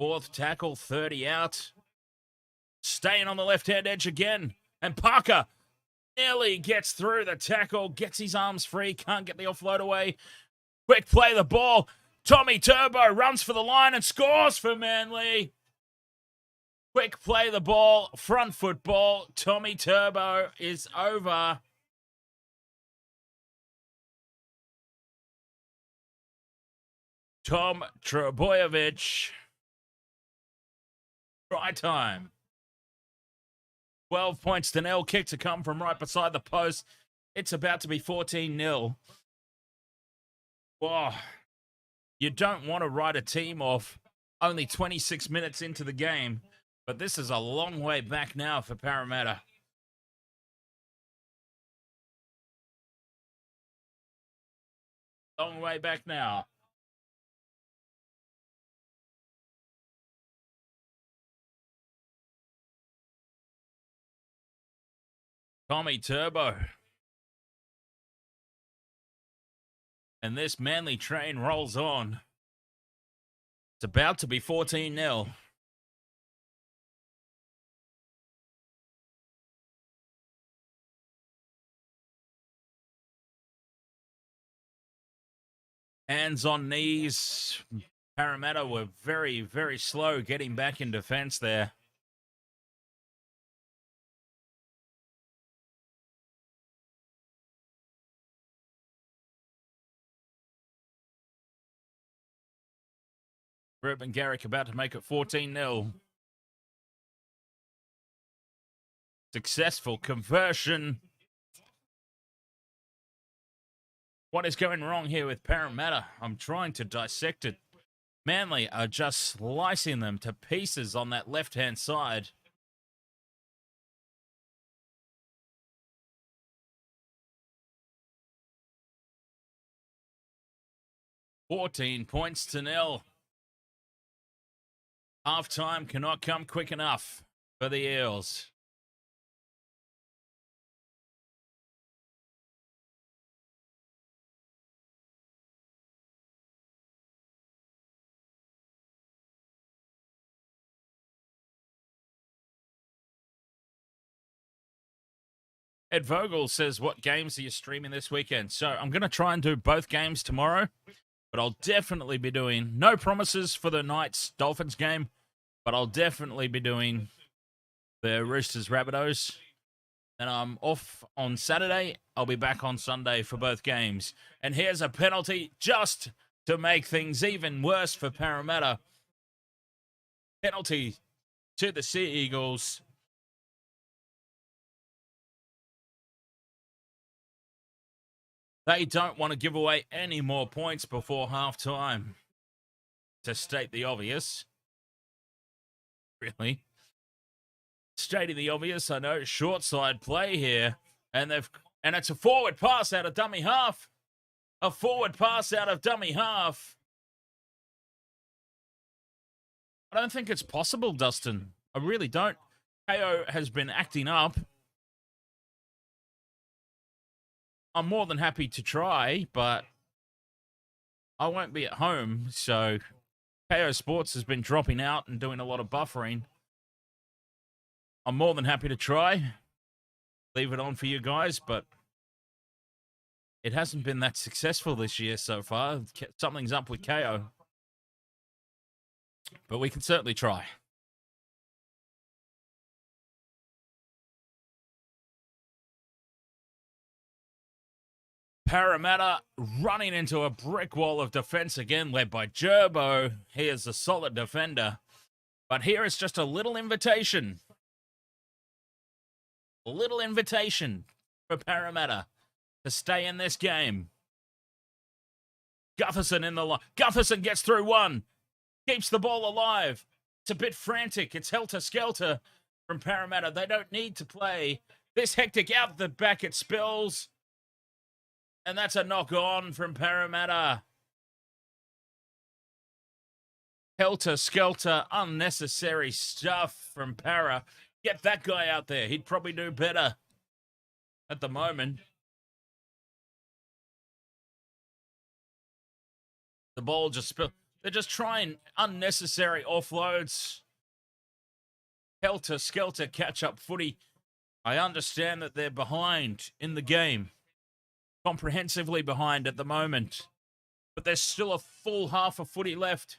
4th tackle, 30 out. Staying on the left-hand edge again. And Parker nearly gets through the tackle. Gets his arms free. Can't get the offload away. Quick play the ball. Tommy Turbo runs for the line and scores for Manly. Quick play the ball, front foot ball. Tommy Turbo is over. Tom Trebojevic. Try time. 12 points to nil. Kick to come from right beside the post. It's about to be 14-0. Wow. You don't want to write a team off only 26 minutes into the game. But this is a long way back now for Parramatta. Long way back now. Tommy Turbo. And this Manly train rolls on. It's about to be 14-0. Hands on knees. Parramatta were very, very slow getting back in defense there. Ruben Garrick about to make it 14-0. Successful conversion. What is going wrong here with Parramatta? I'm trying to dissect it. Manly are just slicing them to pieces on that left-hand side. $14 to 0. Half-time cannot come quick enough for the Eels. Ed Vogel says, what games are you streaming this weekend? So I'm going to try and do both games tomorrow, but I'll definitely be doing no promises for the Knights Dolphins game, but I'll definitely be doing the Roosters Rabbitohs. And I'm off on Saturday. I'll be back on Sunday for both games. And here's a penalty just to make things even worse for Parramatta. Penalty to the Sea Eagles. They don't want to give away any more points before halftime. To state the obvious. Really? Stating the obvious, I know. Short side play here. And it's a forward pass out of dummy half. A forward pass out of dummy half. I don't think it's possible, Dustin. I really don't. KO has been acting up. I'm more than happy to try, but I won't be at home, so KO Sports has been dropping out and doing a lot of buffering. I'm more than happy to try. Leave it on for you guys, but it hasn't been that successful this year so far. Something's up with KO. But we can certainly try. Parramatta running into a brick wall of defense again, led by Gerbo. He is a solid defender. But here is just a little invitation. A little invitation for Parramatta to stay in this game. Gutherson in the line. Gutherson gets through one. Keeps the ball alive. It's a bit frantic. It's helter-skelter from Parramatta. They don't need to play this hectic out the back. It spills. And that's a knock-on from Parramatta. Helter-skelter, unnecessary stuff from Para. Get that guy out there. He'd probably do better at the moment. The ball just spilled. They're just trying unnecessary offloads. Helter-skelter catch-up footy. I understand that they're behind in the game. Comprehensively behind at the moment. But there's still a full half of footy left.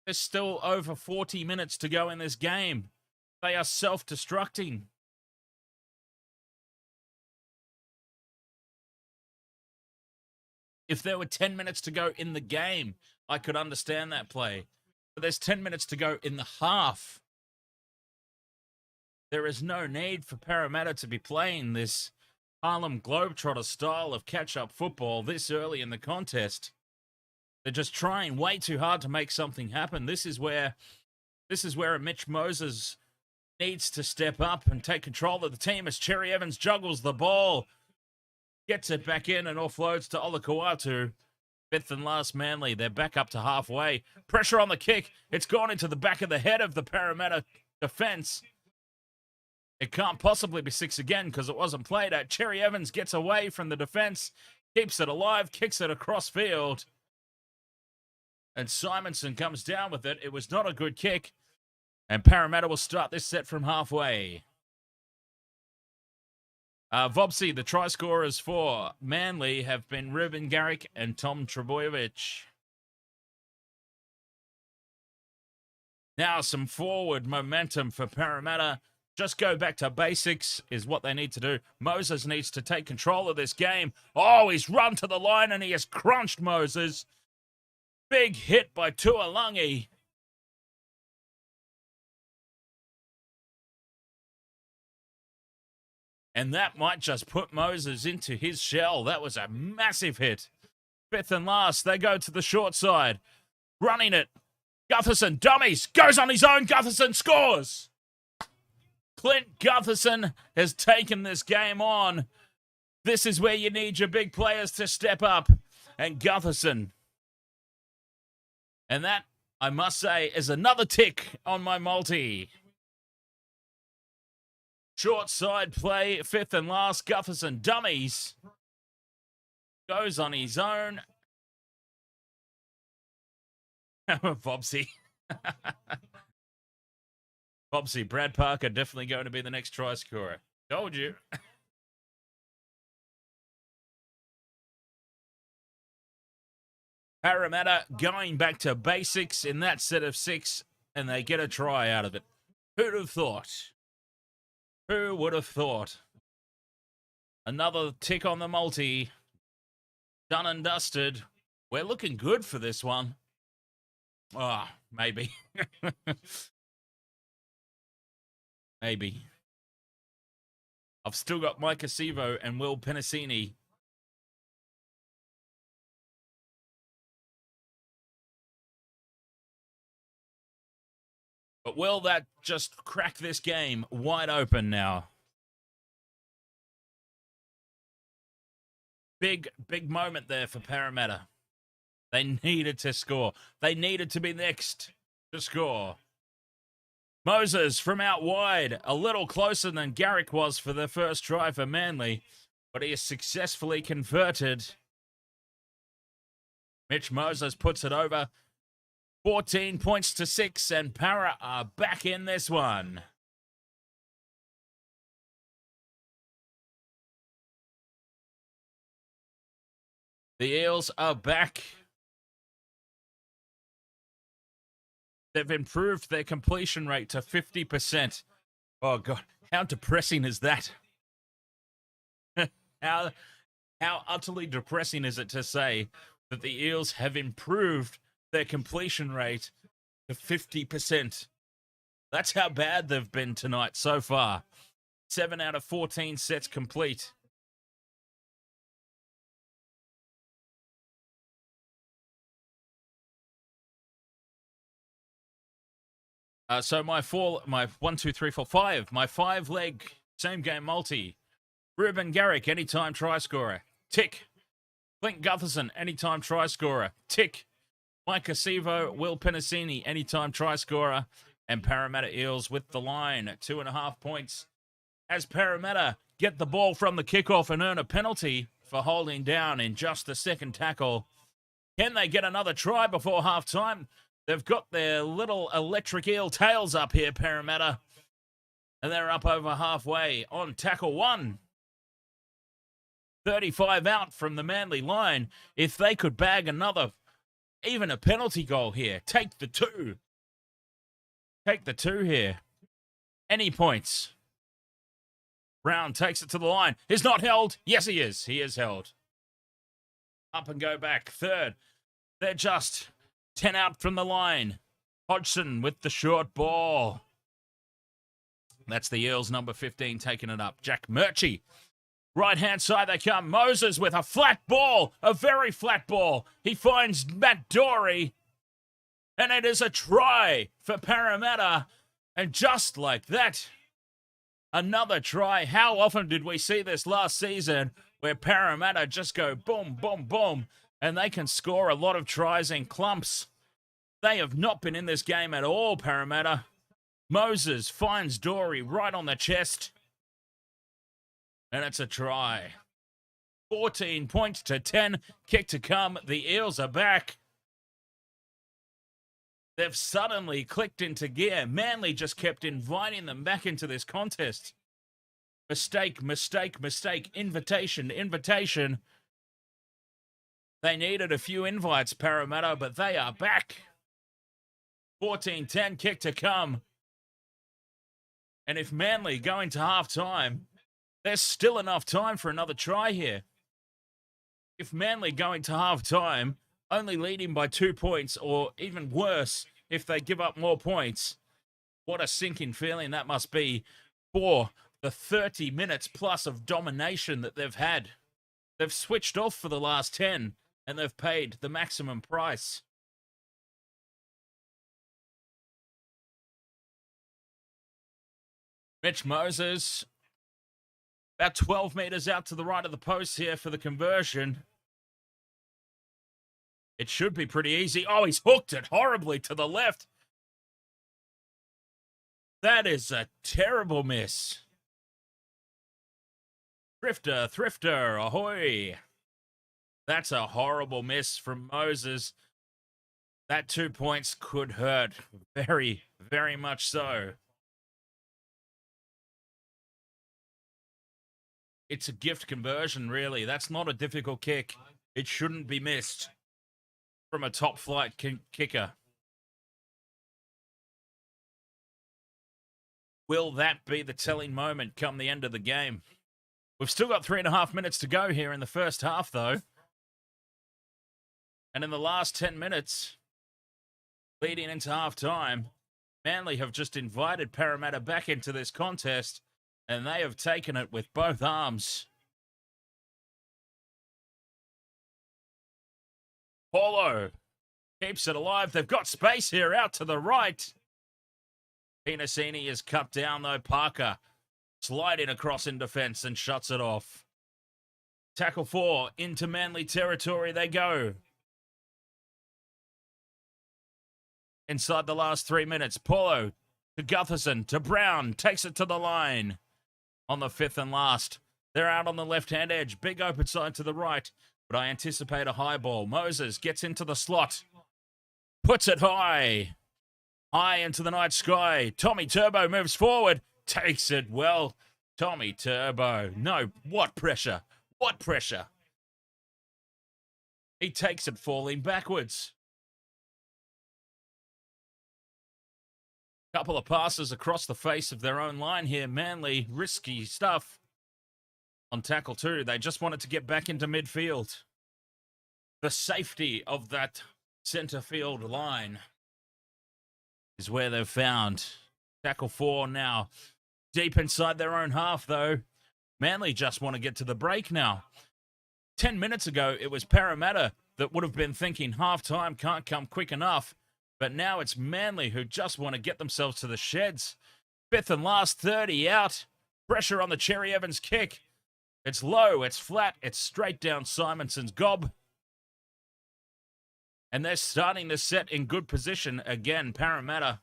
There's still over 40 minutes to go in this game. They are self-destructing. If there were 10 minutes to go in the game, I could understand that play. But there's 10 minutes to go in the half. There is no need for Parramatta to be playing this Harlem Globetrotter style of catch-up football this early in the contest. They're just trying way too hard to make something happen. This is where a Mitch Moses needs to step up and take control of the team as Cherry-Evans juggles the ball. Gets it back in and offloads to Olakau'atu. Fifth and last Manly. They're back up to halfway. Pressure on the kick. It's gone into the back of the head of the Parramatta defense. It can't possibly be six again because it wasn't played at. Cherry-Evans gets away from the defense, keeps it alive, kicks it across field. And Simonson comes down with it. It was not a good kick. And Parramatta will start this set from halfway. Vobsy, the try scorers for Manly have been Ruben Garrick and Tom Trebojevic. Now some forward momentum for Parramatta. Just go back to basics is what they need to do. Moses needs to take control of this game. Oh, he's run to the line and he has crunched Moses. Big hit by Tuolangi. And that might just put Moses into his shell. That was a massive hit. Fifth and last, they go to the short side. Running it. Gutherson, dummies, goes on his own. Gutherson scores. Clint Gutherson has taken this game on. This is where you need your big players to step up. And Gutherson. And that, I must say, is another tick on my multi. Short side play, fifth and last. Gutherson, dummies. Goes on his own. Bobsy. Bobsy, Brad Parker definitely going to be the next try scorer. Told you. Parramatta going back to basics in that set of 6, and they get a try out of it. Who'd have thought? Who would have thought? Another tick on the multi. Done and dusted. We're looking good for this one. Oh, maybe. Maybe. I've still got Maika Sivo and Will Penasini. But will that just crack this game wide open now? Big moment there for Parramatta. They needed to score. They needed to be next to score. Moses from out wide, a little closer than Garrick was for the first try for Manly, but he is successfully converted. Mitch Moses puts it over. 14 points to 6, and Para are back in this one. The Eels are back. They've improved their completion rate to 50%. Oh, God. How depressing is that? How utterly depressing is it to say that the Eels have improved their completion rate to 50%? That's how bad they've been tonight so far. 7 out of 14 sets complete. So my 1, 2, 3, 4, 5. My 5-leg same game multi. Ruben Garrick, anytime try scorer. Tick. Clint Gutherson, anytime try scorer. Tick. Maika Sivo, Will Penasini, anytime try scorer. And Parramatta Eels with the line. 2.5 points. As Parramatta get the ball from the kickoff and earn a penalty for holding down in just the second tackle. Can they get another try before half-time? They've got their little electric eel tails up here, Parramatta. And they're up over halfway on tackle 1. 35 out from the Manly line. If they could bag another, even a penalty goal here, take the 2. Take the 2 here. Any points? Brown takes it to the line. He's not held. Yes, he is. He is held. Up and go back. Third. They're just 10 out from the line. Hodgson with the short ball. That's the Eels, number 15, taking it up. Jack Murchie. Right-hand side they come. Moses with a flat ball. A very flat ball. He finds Matt Dory. And it is a try for Parramatta. And just like that, another try. How often did we see this last season where Parramatta just go boom, boom, boom, and they can score a lot of tries in clumps? They have not been in this game at all, Parramatta. Moses finds Dory right on the chest. And it's a try. 14 points to 10. Kick to come. The Eels are back. They've suddenly clicked into gear. Manly just kept inviting them back into this contest. Mistake, mistake, mistake. Invitation, invitation. They needed a few invites, Parramatta, but they are back. 14-10, kick to come. And if Manly going to half-time, there's still enough time for another try here. If Manly going to half-time, only leading by 2 points, or even worse, if they give up more points, what a sinking feeling that must be for the 30 minutes plus of domination that they've had. They've switched off for the last 10, and they've paid the maximum price. Mitch Moses, about 12 metres out to the right of the post here for the conversion. It should be pretty easy. Oh, he's hooked it horribly to the left. That is a terrible miss. Thrifter, ahoy. That's a horrible miss from Moses. That 2 points could hurt. Very, very much so. It's a gift conversion, really. That's not a difficult kick. It shouldn't be missed from a top flight kicker. Will that be the telling moment come the end of the game? We've still got 3.5 minutes to go here in the first half, though. And in the last 10 minutes, leading into half-time, Manly have just invited Parramatta back into this contest, and they have taken it with both arms. Paulo keeps it alive. They've got space here out to the right. Pinasini is cut down, though. Parker sliding across in defence and shuts it off. Tackle 4 into Manly territory they go. Inside the last 3 minutes, Paulo to Gutherson to Brown, takes it to the line. On the 5th and last, they're out on the left-hand edge. Big open side to the right, but I anticipate a high ball. Moses gets into the slot, puts it high into the night sky. Tommy Turbo moves forward, takes it well. Tommy Turbo, no, what pressure, what pressure. He takes it falling backwards. Couple of passes across the face of their own line here. Manly, risky stuff on tackle 2. They just wanted to get back into midfield. The safety of that centre field line is where they've found. Tackle 4 now. Deep inside their own half, though. Manly just want to get to the break now. 10 minutes ago, it was Parramatta that would have been thinking half-time can't come quick enough. But now it's Manly who just want to get themselves to the sheds. 5th and last, 30 out. Pressure on the Cherry-Evans kick. It's low, it's flat, it's straight down Simonson's gob. And they're starting to set in good position again, Parramatta.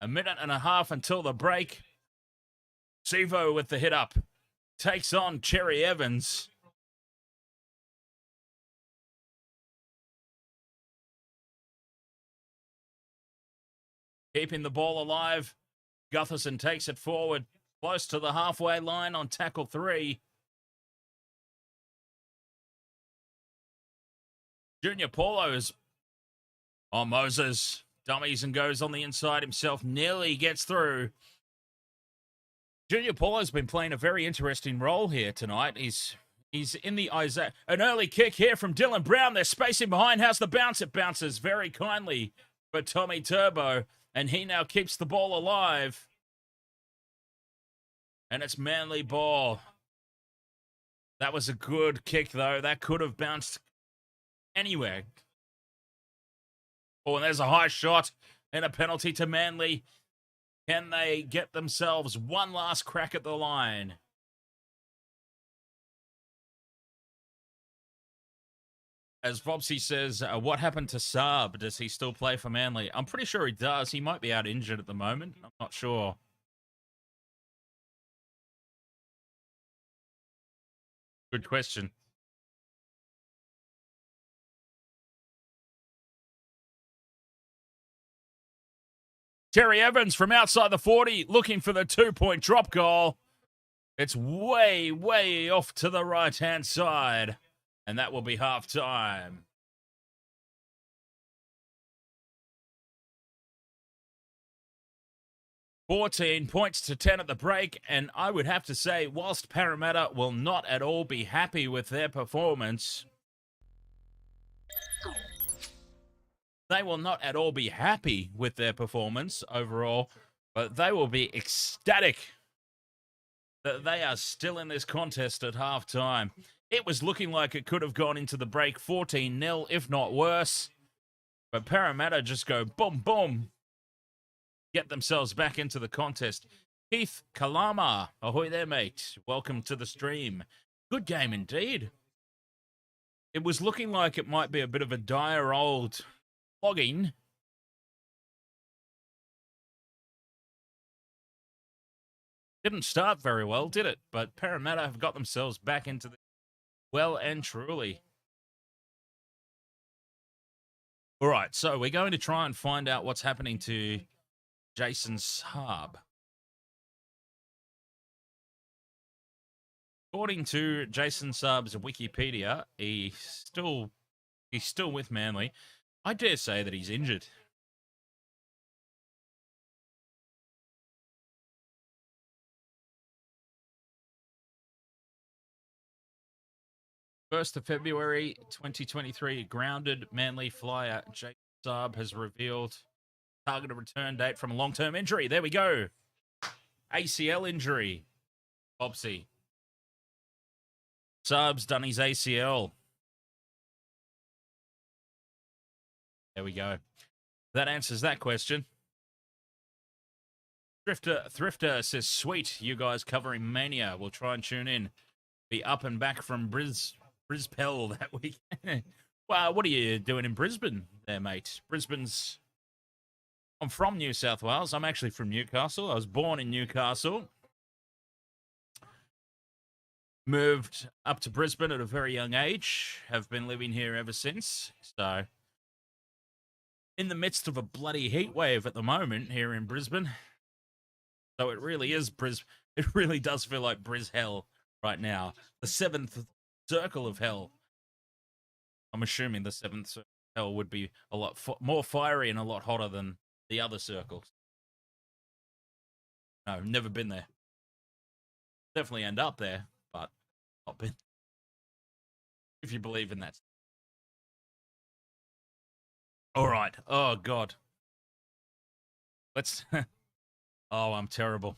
1.5 minutes until the break. Sivo with the hit up. Takes on Cherry-Evans. Keeping the ball alive. Gutherson takes it forward. Close to the halfway line on tackle 3. Junior Paulo's on Moses. Dummies and goes on the inside himself. Nearly gets through. Junior Paulo's been playing a very interesting role here tonight. He's in the Isaac. An early kick here from Dylan Brown. They're spacing behind. How's the bounce? It bounces very kindly for Tommy Turbo. And he now keeps the ball alive. And it's Manly ball. That was a good kick, though. That could have bounced anywhere. Oh, and there's a high shot and a penalty to Manly. Can they get themselves one last crack at the line? As Vobsy says, what happened to Saab? Does he still play for Manly? I'm pretty sure he does. He might be out injured at the moment. I'm not sure. Good question. Cherry-Evans from outside the 40, looking for the 2-point drop goal. It's way, way off to the right-hand side. And that will be half-time. $14 points to 10 at the break, and I would have to say, whilst Parramatta will not at all be happy with their performance, they will not at all be happy with their performance overall, But they will be ecstatic that they are still in this contest at halftime. It was looking like it could have gone into the break 14-0, if not worse. But Parramatta just go boom, boom, get themselves back into the contest. Keith Kalama, ahoy there, mate. Welcome to the stream. Good game indeed. It was looking like it might be a bit of a dire old flogging. Didn't start very well, did it? But Parramatta have got themselves back into the well and truly. All right, so we're going to try and find out what's happening to Jason Saab. According to Jason Saab's Wikipedia, he's still with Manly. I dare say that he's injured. 1st of February 2023, grounded Manly flyer Jason Saab has revealed targeted return date from a long-term injury. There we go. ACL injury. Bobsy. Saab's done his ACL. There we go. That answers that question. Thrifter says, sweet, you guys covering Mania. We'll try and tune in. Be up and back from Brisbane that weekend. Well, what are you doing in Brisbane there, mate? I'm from New South Wales. I'm actually from Newcastle. I was born in Newcastle. Moved up to Brisbane at a very young age. Have been living here ever since. So, in the midst of a bloody heat wave at the moment here in Brisbane. So it really is it really does feel like Bris hell right now. The 7th circle of hell. I'm assuming the 7th circle of hell would be a lot more fiery and a lot hotter than the other circles. No, never been there. Definitely end up there, but not been. If you believe in that. All right. Oh, God. Let's... Oh, I'm terrible.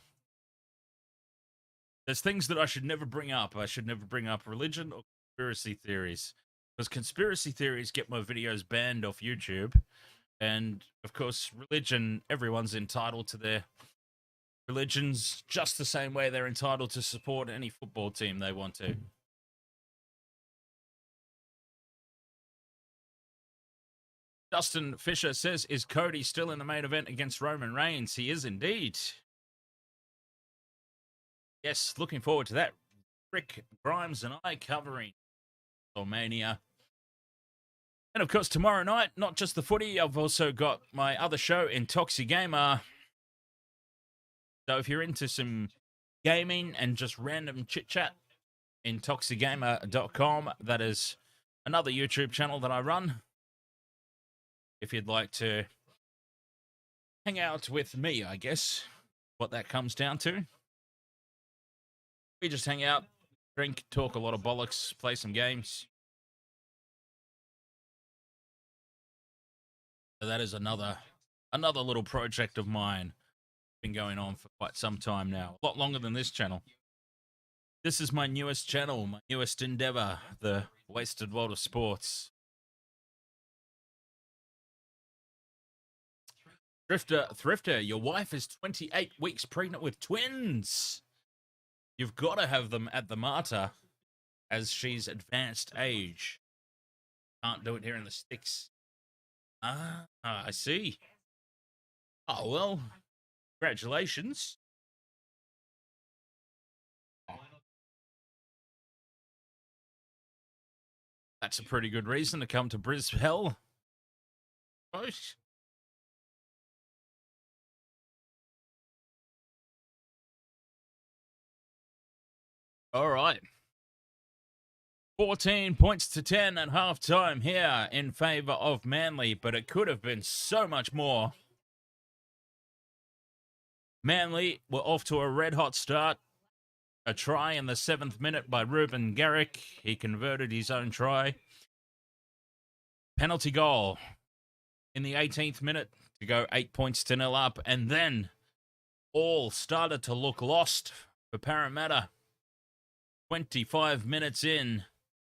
There's things that I should never bring up. I should never bring up religion or conspiracy theories. Because conspiracy theories get my videos banned off YouTube. And, of course, religion, everyone's entitled to their religions just the same way they're entitled to support any football team they want to. Justin Fisher says, is Cody still in the main event against Roman Reigns? He is indeed. Yes, looking forward to that. Rick Grimes and I covering Mania. And of course, tomorrow night, not just the footy, I've also got my other show, Intox Gamer. So if you're into some gaming and just random chit-chat, intoxigamer.com. That is another YouTube channel that I run. If you'd like to hang out with me, I guess, what that comes down to. We just hang out, drink, talk a lot of bollocks, play some games. So that is another little project of mine. Been going on for quite some time now. A lot longer than this channel. This is my newest channel, my newest endeavor, the Wasted World of Sports. Thrifter, your wife is 28 weeks pregnant with twins. You've got to have them at the Mater as she's advanced age. Can't do it here in the sticks. I see. Oh, well, congratulations. That's a pretty good reason to come to Brisbane. Right. All right. 14 points to 10 at halftime here in favour of Manly, but it could have been so much more. Manly were off to a red-hot start. A try in the 7th minute by Ruben Garrick. He converted his own try. Penalty goal in the 18th minute to go 8 points to 0 up. And then all started to look lost for Parramatta. 25 minutes in,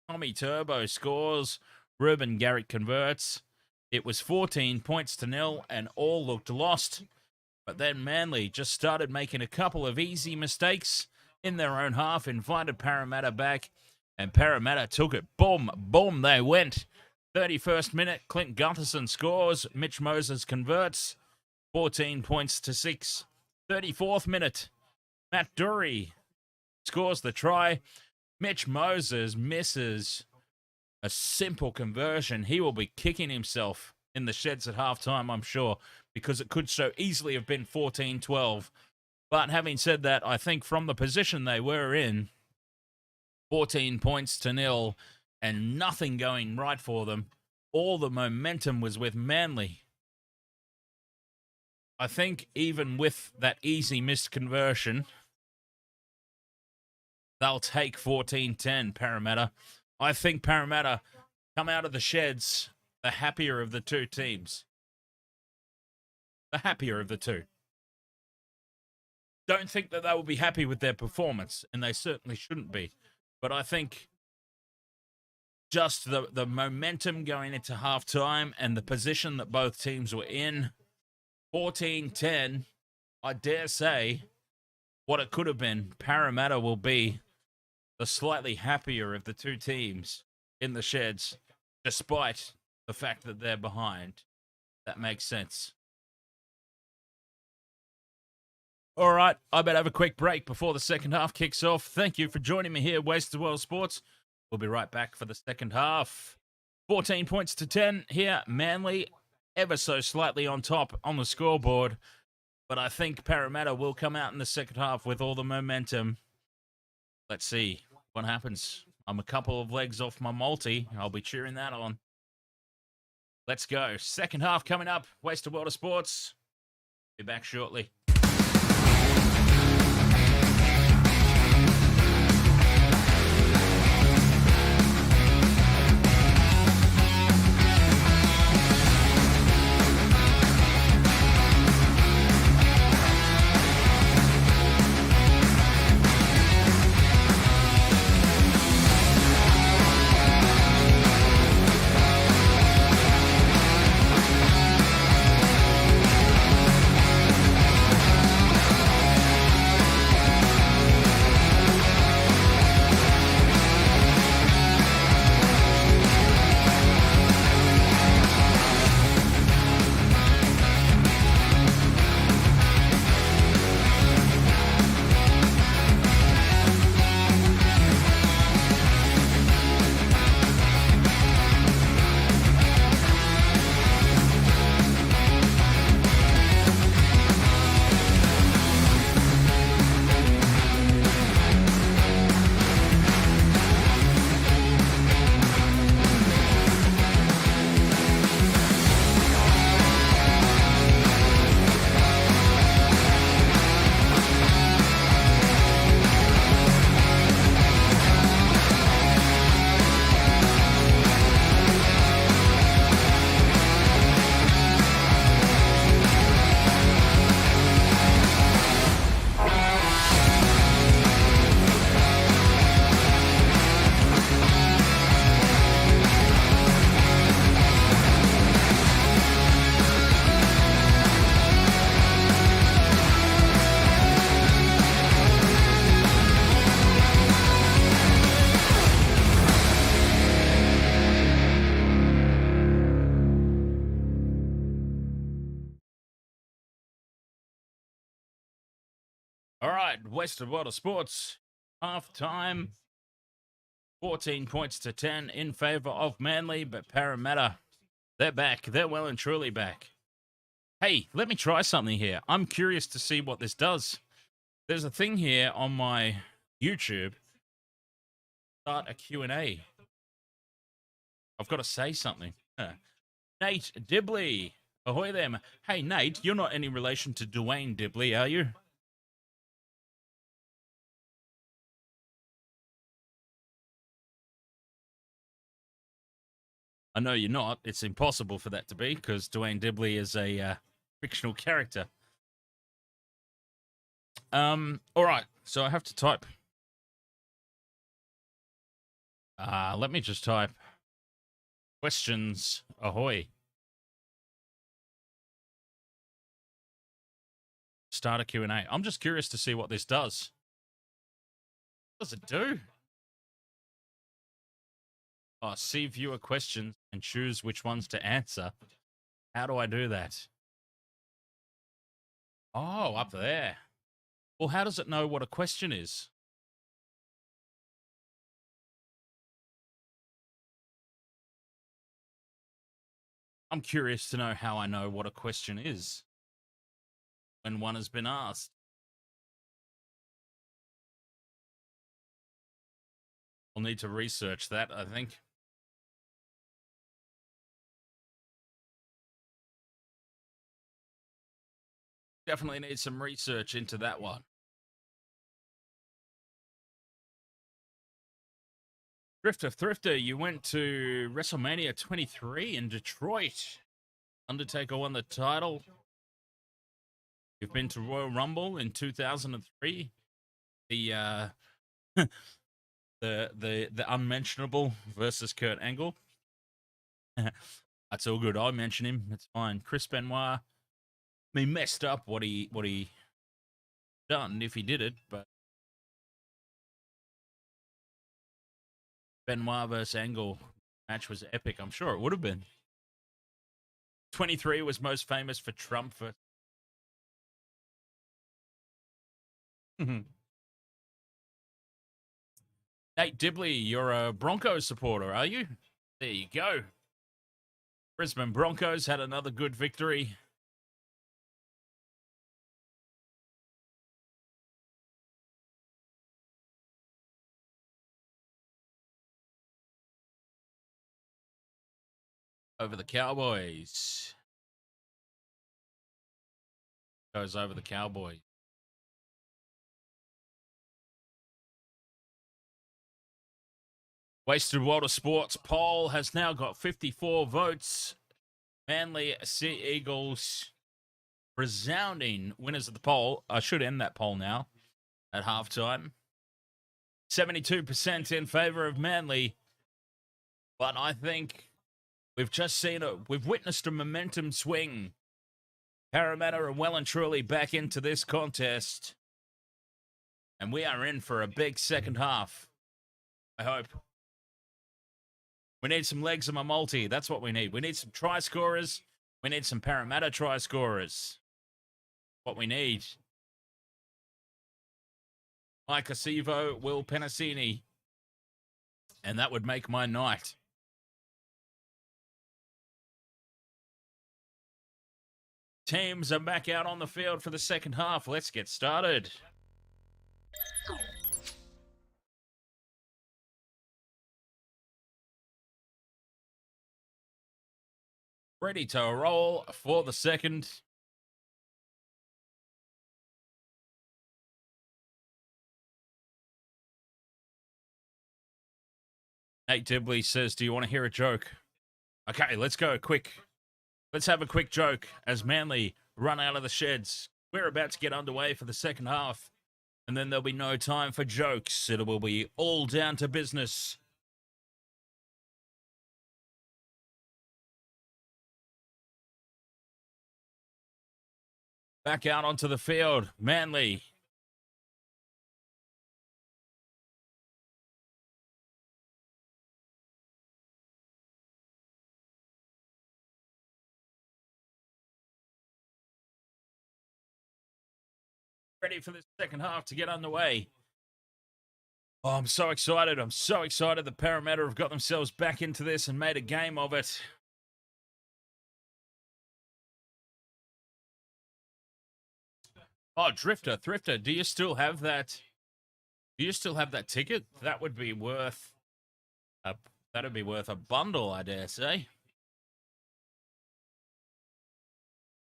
Tommy Turbo scores, Ruben Garrick converts. It was 14 points to nil and all looked lost. But then Manly just started making a couple of easy mistakes in their own half, invited Parramatta back, and Parramatta took it. Boom, boom, they went. 31st minute, Clint Gutherson scores. Mitch Moses converts. 14 points to 6. 34th minute, Matt Dury scores the try. Mitch Moses misses a simple conversion. He will be kicking himself in the sheds at halftime, I'm sure, because it could so easily have been 14-12. But having said that, I think from the position they were in, 14 points to nil and nothing going right for them, all the momentum was with Manly. I think even with that easy missed conversion, they'll take 14-10, Parramatta. I think Parramatta come out of the sheds the happier of the two teams. The happier of the two. Don't think that they will be happy with their performance, and they certainly shouldn't be. But I think just the momentum going into halftime and the position that both teams were in, 14-10, I dare say, what it could have been, Parramatta will be the slightly happier of the two teams in the sheds, despite the fact that they're behind. That makes sense. All right, I better have a quick break before the second half kicks off. Thank you for joining me here, Wasted World Sports. We'll be right back for the second half. 14 points to 10 here. Manly ever so slightly on top on the scoreboard. But I think Parramatta will come out in the second half with all the momentum. Let's see what happens. I'm a couple of legs off my multi. I'll be cheering that on. Let's go. Second half coming up. Wasted World of Sports. Be back shortly. All right, Western World of Sports, half time, 14 points to 10 in favour of Manly, but Parramatta, they're back. They're well and truly back. Hey, let me try something here. I'm curious to see what this does. There's a thing here on my YouTube. Start a Q&A. I've got to say something. Nate Dibley. Ahoy there. Hey, Nate, you're not any relation to Dwayne Dibley, are you? I know you're not. It's impossible for that to be because Dwayne Dibley is a fictional character. All right, so I have to type. Let me just type questions. Ahoy. Start a Q&A. I'm just curious to see what this does. What does it do? Oh, see viewer questions and choose which ones to answer. How do I do that? Oh, up there. Well, how does it know what a question is? I'm curious to know how I know what a question is when one has been asked. I'll need to research that, I think. Definitely need some research into that one. Thrifter, you went to WrestleMania 23 in Detroit. Undertaker won the title. You've been to Royal Rumble in 2003. The the unmentionable versus Kurt Angle. That's all good. I mention him. It's fine. Chris Benoit. He messed up what he done if he did it, but Benoit versus Angle match was epic. I'm sure it would have been. 23 was most famous for Trump. Nate Dibley, you're a Broncos supporter, are you? There you go. Brisbane Broncos had another good victory. Over the Cowboys. Goes over the Cowboys. Wasted World of Sports poll has now got 54 votes. Manly Sea Eagles resounding winners of the poll. I should end that poll now at halftime. 72% in favor of Manly. But I think we've just seen it. We've witnessed a momentum swing. Parramatta are well and truly back into this contest. And we are in for a big second half. I hope. We need some legs in my multi. That's what we need. We need some try scorers. We need some Parramatta try scorers. What we need. Maika Sivo, Will Penasini. And that would make my night. Teams are back out on the field for the second half. Let's get started. Ready to roll for the second. Nate Dibley says, do you want to hear a joke? Okay, let's go quick. Let's have a quick joke as Manly run out of the sheds. We're about to get underway for the second half. And then there'll be no time for jokes. It will be all down to business. Back out onto the field. Manly. Ready for the second half to get underway. Oh, I'm so excited. I'm so excited the Parramatta have got themselves back into this and made a game of it. Oh, Thrifter, do you still have that? Do you still have that ticket? That would be worth a bundle, I dare say.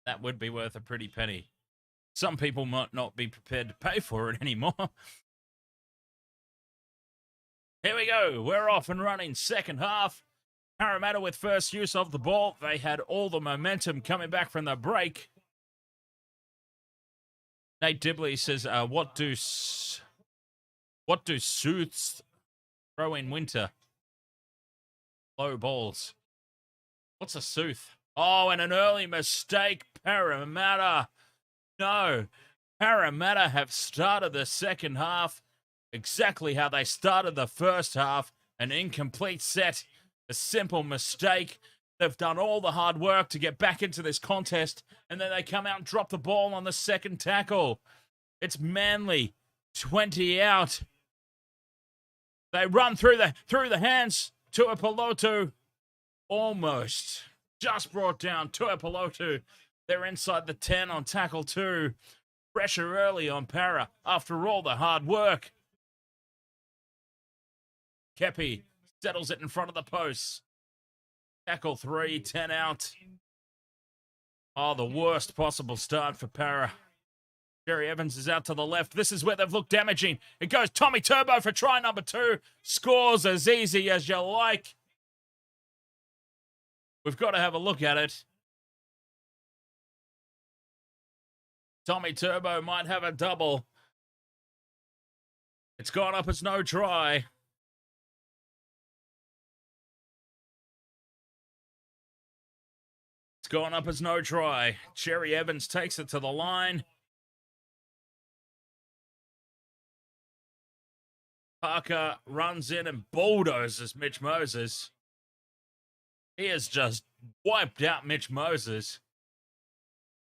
That would be worth a pretty penny. Some people might not be prepared to pay for it anymore. Here we go. We're off and running. Second half. Parramatta with first use of the ball. They had all the momentum coming back from the break. Nate Dibley says, what do Sooths throw in winter? Low balls. What's a Sooth? Oh, and an early mistake, Parramatta. No, Parramatta have started the second half exactly how they started the first half. An incomplete set, a simple mistake. They've done all the hard work to get back into this contest, and then they come out and drop the ball on the second tackle. It's Manly, 20 out. They run through the hands. Tuipulotu almost just brought down. Tuipulotu. They're inside the 10 on tackle 2. Pressure early on Para after all the hard work. Kepi settles it in front of the posts. Tackle 3, 10 out. Oh, the worst possible start for Para. Cherry-Evans is out to the left. This is where they've looked damaging. It goes Tommy Turbo for try number 2. Scores as easy as you like. We've got to have a look at it. Tommy Turbo might have a double. It's gone up as no try. It's gone up as no try. Cherry-Evans takes it to the line. Parker runs in and bulldozes Mitch Moses. He has just wiped out Mitch Moses.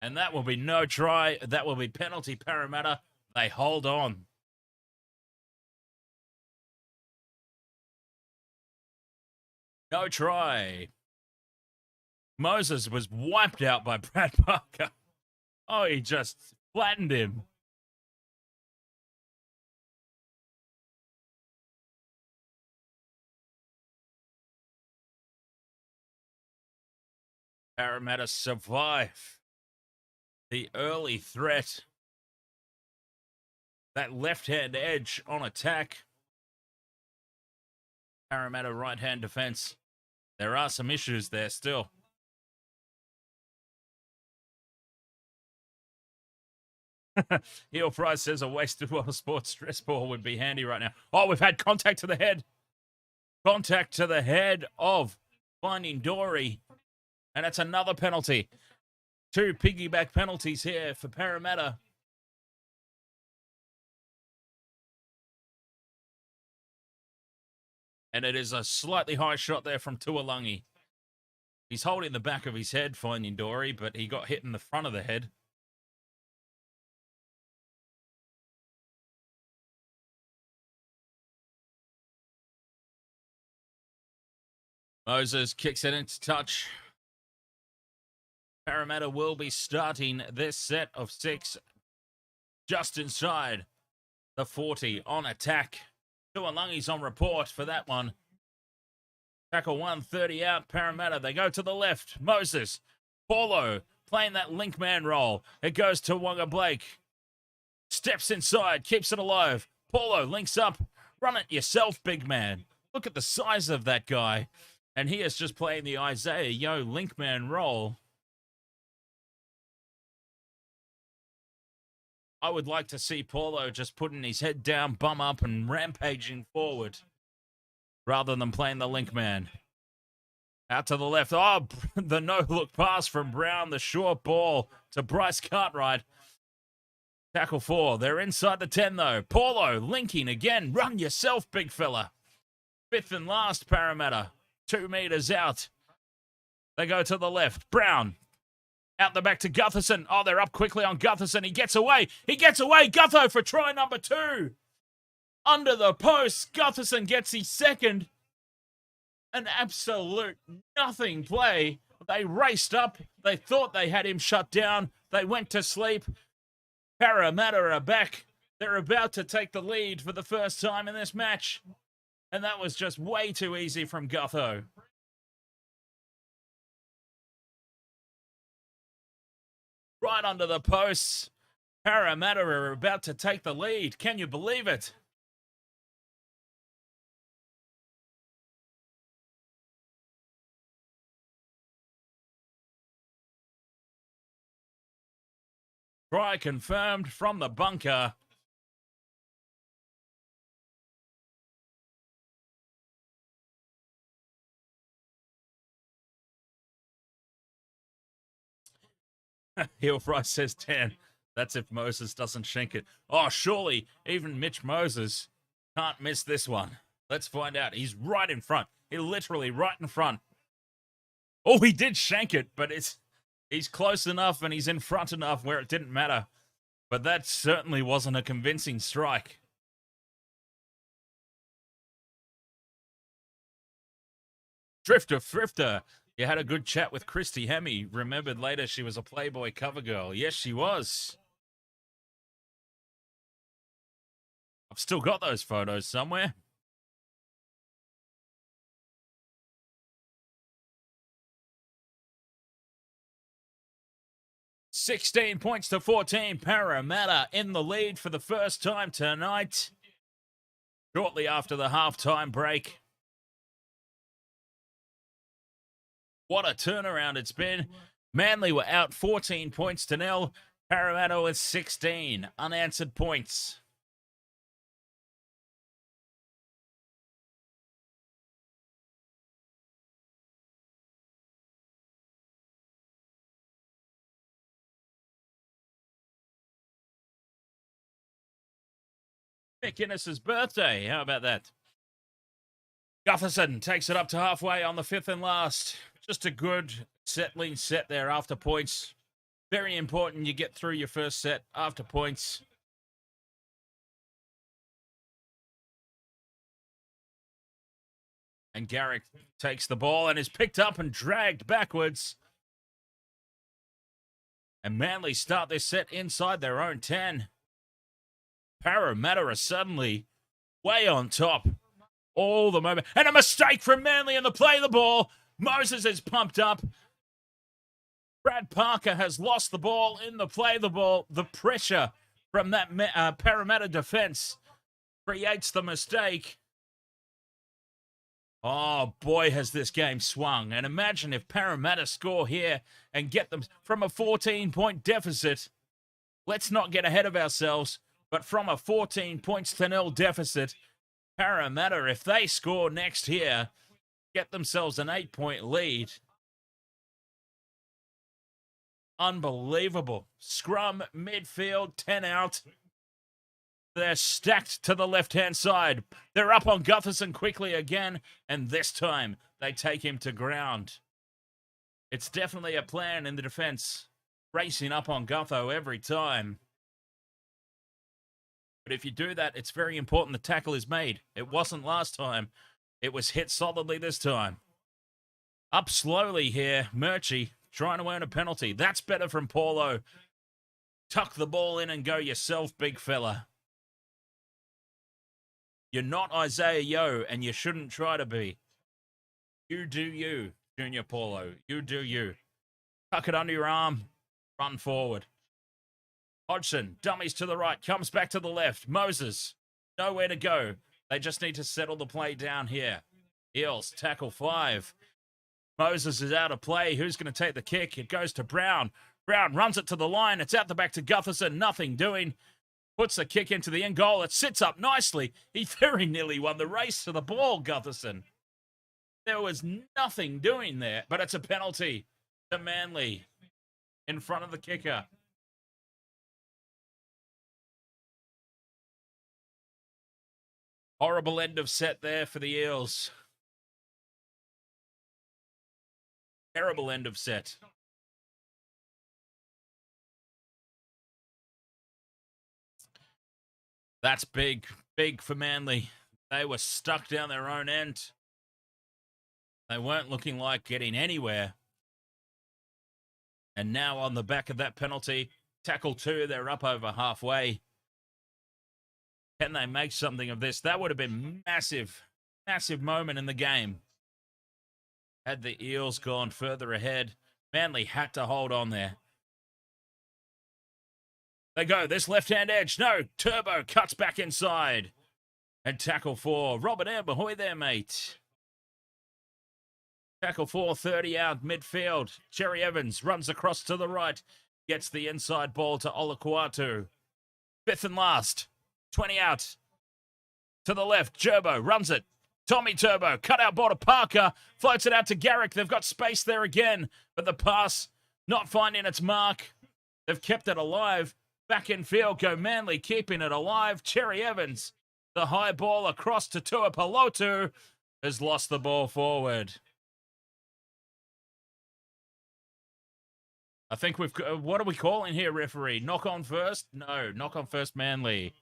And that will be no try. That will be penalty Parramatta. They hold on. No try. Moses was wiped out by Brad Parker. Oh, he just flattened him. Parramatta survive the early threat. That left-hand edge on attack. Parramatta right-hand defense. There are some issues there still. Heel Price says a wasted World of Sports stress ball would be handy right now. Oh, we've had contact to the head. Contact to the head of Finding Dory. And that's another penalty. 2 piggyback penalties here for Parramatta. And it is a slightly high shot there from Tuolangi. He's holding the back of his head, Finding Dory, but he got hit in the front of the head. Moses kicks it into touch. Parramatta will be starting this set of 6 just inside the 40 on attack. Tuolangi's on report for that one. Tackle 1, 30 out, Parramatta. They go to the left. Moses. Paulo playing that link man role. It goes to Wonga Blake. Steps inside, keeps it alive. Paulo links up. Run it yourself, big man. Look at the size of that guy. And he is just playing the Isaiah Yo link man role. I would like to see Paulo just putting his head down, bum up, and rampaging forward rather than playing the link man. Out to the left. Oh, the no-look pass from Brown. The short ball to Bryce Cartwright. Tackle 4. They're inside the 10, though. Paulo linking again. Run yourself, big fella. 5th and last, Parramatta. 2 meters out. They go to the left. Brown. Out the back to Gutherson. Oh, they're up quickly on Gutherson. He gets away. He gets away. Gutho for try number 2. Under the post. Gutherson gets his second. An absolute nothing play. They raced up. They thought they had him shut down. They went to sleep. Parramatta are back. They're about to take the lead for the first time in this match. And that was just way too easy from Gutho. Right under the posts. Parramatta are about to take the lead. Can you believe it? Try confirmed from the bunker. Heel Fry says 10. That's if Moses doesn't shank it. Oh, surely even Mitch Moses can't miss this one. Let's find out. He's right in front. He's literally right in front. Oh, he did shank it, but he's close enough and he's in front enough where it didn't matter. But that certainly wasn't a convincing strike. Thrifter. You had a good chat with Christy Hemme. Remembered later she was a Playboy cover girl. Yes, she was. I've still got those photos somewhere. $16 points to 14. Parramatta in the lead for the first time tonight. Shortly after the halftime break. What a turnaround it's been. Manly were out 14 points to 0. Parramatta with 16 unanswered points. McInnes's birthday. How about that? Gutherson takes it up to halfway on the fifth and last. Just a good settling set there after points. Very important you get through your first set after points. And Garrick takes the ball and is picked up and dragged backwards. And Manly start this set inside their own 10. Parramatta are suddenly way on top. All the moment. And a mistake from Manly in the play of the ball. Moses is pumped up. Brad Parker has lost the ball in the play of the ball. The pressure from that Parramatta defense creates the mistake. Oh, boy, has this game swung. And imagine if Parramatta score here and get them from a 14-point deficit. Let's not get ahead of ourselves. But from a 14 points to 0 deficit, Parramatta, if they score next here, get themselves an 8-point lead. Unbelievable. Scrum, midfield, 10 out. They're stacked to the left-hand side. They're up on Gutherson quickly again, and this time they take him to ground. It's definitely a plan in the defense, racing up on Gutho every time. But if you do that, it's very important the tackle is made. It wasn't last time. It was hit solidly this time. Up slowly here, Murchie trying to earn a penalty. That's better from Paulo. Tuck the ball in and go yourself, big fella. You're not Isaiah Yeo, and you shouldn't try to be. You do you, Junior Paulo. You do you. Tuck it under your arm. Run forward. Hodgson, dummies to the right, comes back to the left. Moses, nowhere to go. They just need to settle the play down here. Eels, tackle 5. Moses is out of play. Who's going to take the kick? It goes to Brown. Brown runs it to the line. It's out the back to Gutherson. Nothing doing. Puts the kick into the end goal. It sits up nicely. He very nearly won the race to the ball, Gutherson. There was nothing doing there, but it's a penalty to Manly in front of the kicker. Horrible end of set there for the Eels. Terrible end of set. That's big for Manly. They were stuck down their own end. They weren't looking like getting anywhere. And now on the back of that penalty, tackle 2, they're up over halfway. Can they make something of this? That would have been massive moment in the game. Had the Eels gone further ahead, Manly had to hold on there. They go, this left-hand edge. No, Turbo cuts back inside. And tackle 4. Robert Ahoy there, mate. Tackle 4, 30 out midfield. Cherry-Evans runs across to the right. Gets the inside ball to Olakuatu. Fifth and last. 20 out. To the left. Gerbo runs it. Tommy Turbo. Cut out ball to Parker. Floats it out to Garrick. They've got space there again. But the pass not finding its mark. They've kept it alive. Back in field go Manly, keeping it alive. Cherry-Evans. The high ball across to Tuapolotu. Has lost the ball forward. I think we've got, what are we calling here, referee? Knock on first? No, knock on first, Manly.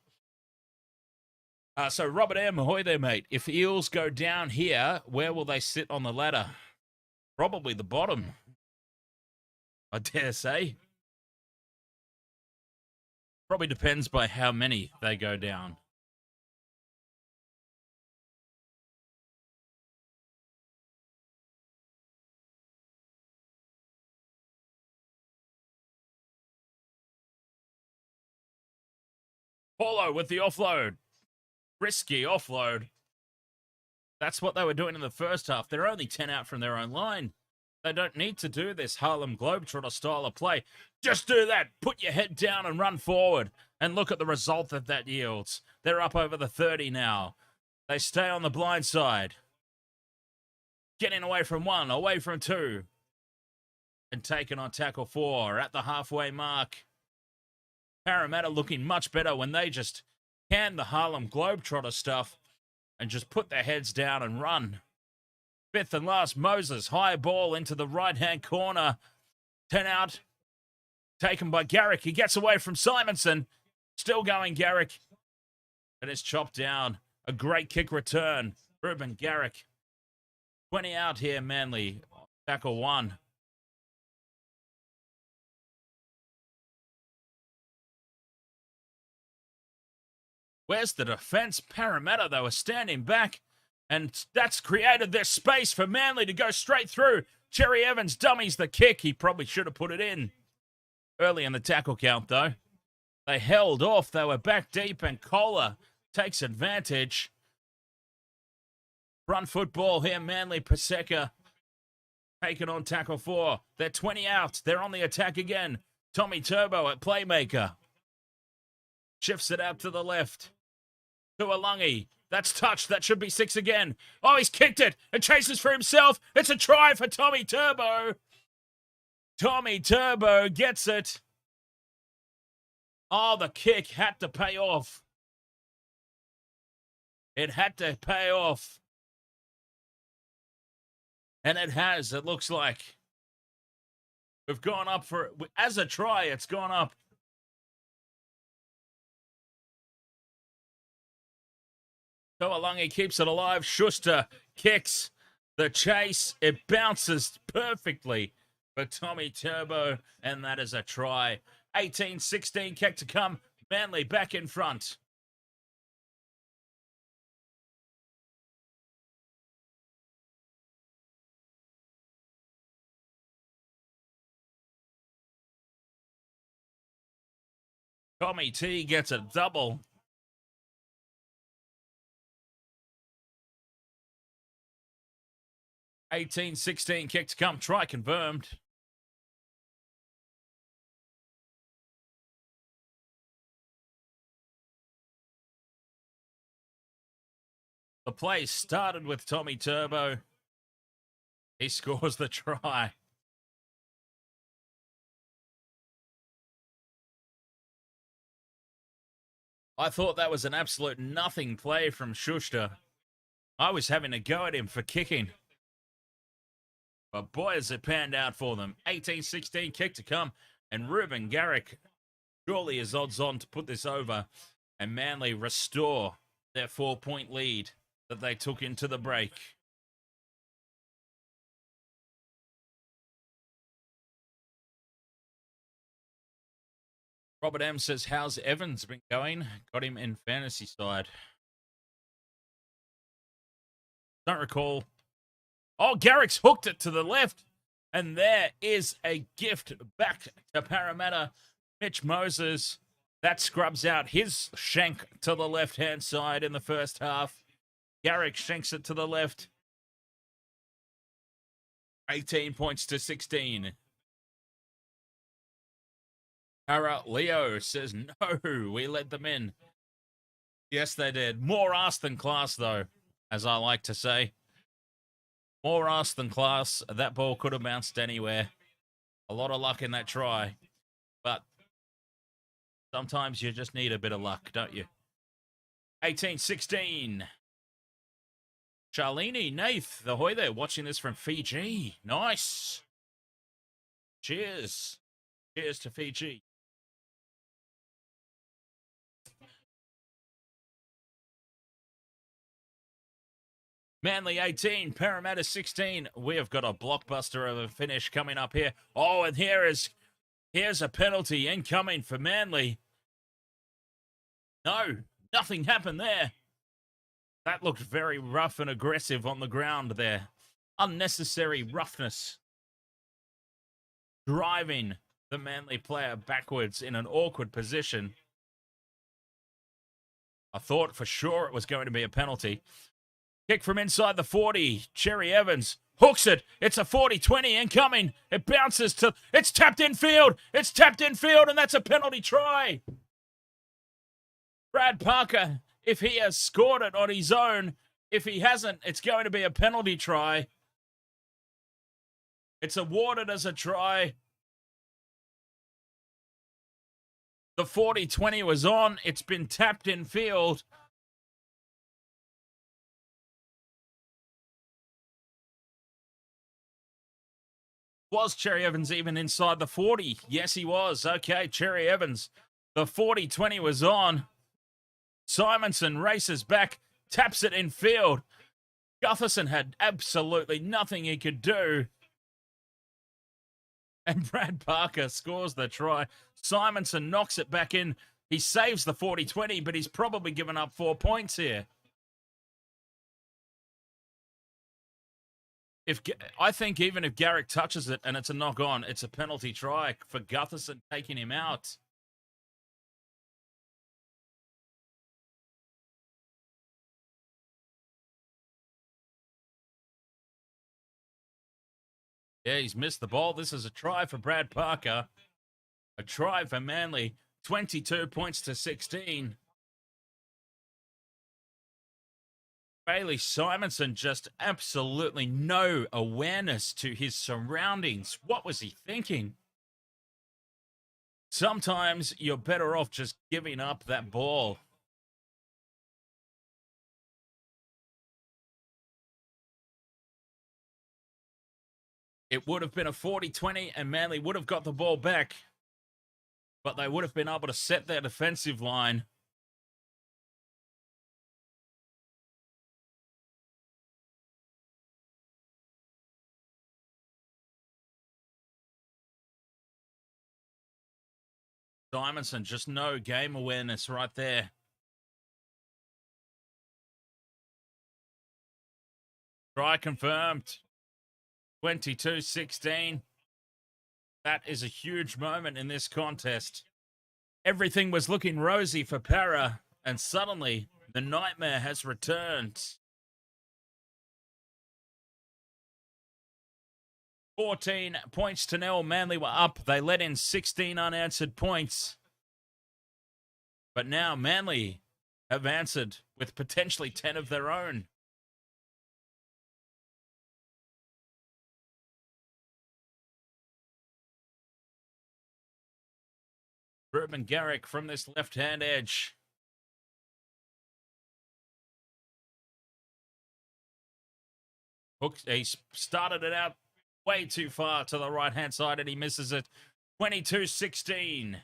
So Robert M. Ahoy there, mate. If Eels go down here, where will they sit on the ladder? Probably the bottom, I dare say. Probably depends by how many they go down. Paulo with the offload. Risky offload. That's what they were doing in the first half. They're only 10 out from their own line. They don't need to do this Harlem Globetrotter style of play. Just do that. Put your head down and run forward. And look at the result that yields. They're up over the 30 now. They stay on the blind side. Getting away from one, away from two. And taken on tackle 4 at the halfway mark. Parramatta looking much better when they just can the Harlem Globetrotter stuff and just put their heads down and run. Fifth and last, Moses. High ball into the right-hand corner. 10 out. Taken by Garrick. He gets away from Simonson. Still going, Garrick. And it's chopped down. A great kick return. Ruben Garrick. 20 out here, Manly. Tackle 1. Where's the defense? Parramatta, they were standing back. And that's created this space for Manly to go straight through. Cherry-Evans dummies the kick. He probably should have put it in. Early in the tackle count, though. They held off. They were back deep, and Kohler takes advantage. Front football here, Manly. Paseka taken on tackle 4. They're 20 out. They're on the attack again. Tommy Turbo at playmaker. Shifts it out to the left. To Alungi. That's touched. That should be 6 again. Oh, he's kicked it and chases for himself. It's a try for Tommy Turbo. Tommy Turbo gets it. Oh, the kick had to pay off. It had to pay off. And it has, it looks like. We've gone up for, as a try, it's gone up. To'alungi keeps it alive. Schuster kicks the chase. It bounces perfectly for Tommy Turbo, and that is a try. 18-16 kick to come. Manly back in front. Tommy T gets a double. (18-16) kick to come. Try confirmed. The play started with Tommy Turbo. He scores the try. I thought that was an absolute nothing play from Schuster. I was having a go at him for kicking. But boy, has it panned out for them. 18-16 kick to come. And Ruben Garrick surely is odds on to put this over. And Manly restore their 4-point lead that they took into the break. Robert M says, how's Evans been going? Got him in fantasy side. Don't recall. Oh, Garrick's hooked it to the left. And there is a gift back to Parramatta. Mitch Moses. That scrubs out his shank to the left-hand side in the first half. Garrick shanks it to the left. 18 points to 16. Leo says, no, we let them in. Yes, they did. More ass than class, though, as I like to say. More ass than class. That ball could have bounced anywhere. A lot of luck in that try. But sometimes you just need a bit of luck, don't you? 18-16. Charlene, Nath, the Ahoy there, watching this from Fiji. Nice. Cheers. Cheers to Fiji. Manly 18, Parramatta 16. We have got a blockbuster of a finish coming up here. Oh, and here's a penalty incoming for Manly. No, nothing happened there. That looked very rough and aggressive on the ground there. Unnecessary roughness. Driving the Manly player backwards in an awkward position. I thought for sure it was going to be a penalty. Kick from inside the 40. Cherry-Evans hooks it. It's a 40-20 incoming. It bounces to... It's tapped in field. It's tapped in field, and that's a penalty try. Brad Parker, if he has scored it on his own, if he hasn't, it's going to be a penalty try. It's awarded as a try. The 40-20 was on. It's been tapped in field. Was Cherry-Evans even inside the 40? Yes, he was. Okay, Cherry-Evans. The 40-20 was on. Simonson races back, taps it in field. Gutherson had absolutely nothing he could do. And Brad Parker scores the try. Simonson knocks it back in. He saves the 40-20, but he's probably given up 4 points here. I think even if Garrick touches it and it's a knock on, it's a penalty try for Gutherson taking him out. Yeah, he's missed the ball. This is a try for Brad Parker. A try for Manly. 22 points to 16. Bailey Simonson just absolutely no awareness to his surroundings. What was he thinking? Sometimes you're better off just giving up that ball. It would have been a 40-20 and Manly would have got the ball back. But they would have been able to set their defensive line. Simonson, just no game awareness right there. Try confirmed. 22-16. That is a huge moment in this contest. Everything was looking rosy for Para, and suddenly the nightmare has returned. 14 points to nil. Manly were up. They let in 16 unanswered points. But now Manly have answered with potentially 10 of their own. Ruben Garrick from this left-hand edge. He started it out way too far to the right-hand side, and he misses it. 22-16.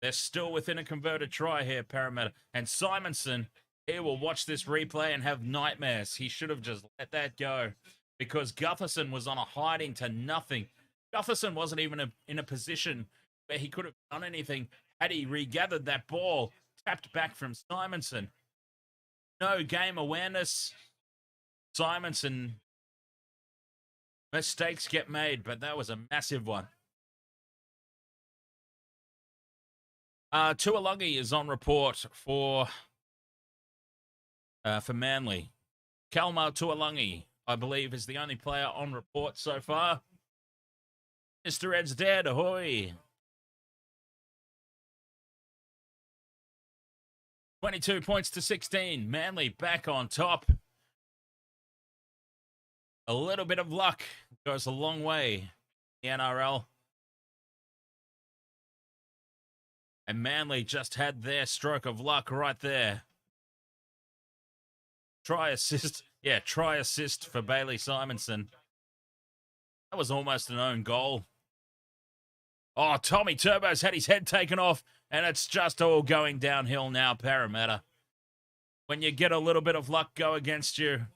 They're still within a converted try here, Parramatta. And Simonson, he will watch this replay and have nightmares. He should have just let that go because Gutherson was on a hiding to nothing. Gutherson wasn't even in a position where he could have done anything had he regathered that ball, tapped back from Simonson. No game awareness. Simonson, mistakes get made, but that was a massive one. Tuolungi is on report for Manly. Kalmar Tuolungi, I believe, is the only player on report so far. Mr. Ed's dead. Ahoy. 22 points to 16. Manly back on top. A little bit of luck goes a long way. The NRL. And Manly just had their stroke of luck right there. Try assist. Yeah, try assist for Bailey Simonson. That was almost an own goal. Oh, Tommy Turbo's had his head taken off, and it's just all going downhill now, Parramatta. When you get a little bit of luck go against you,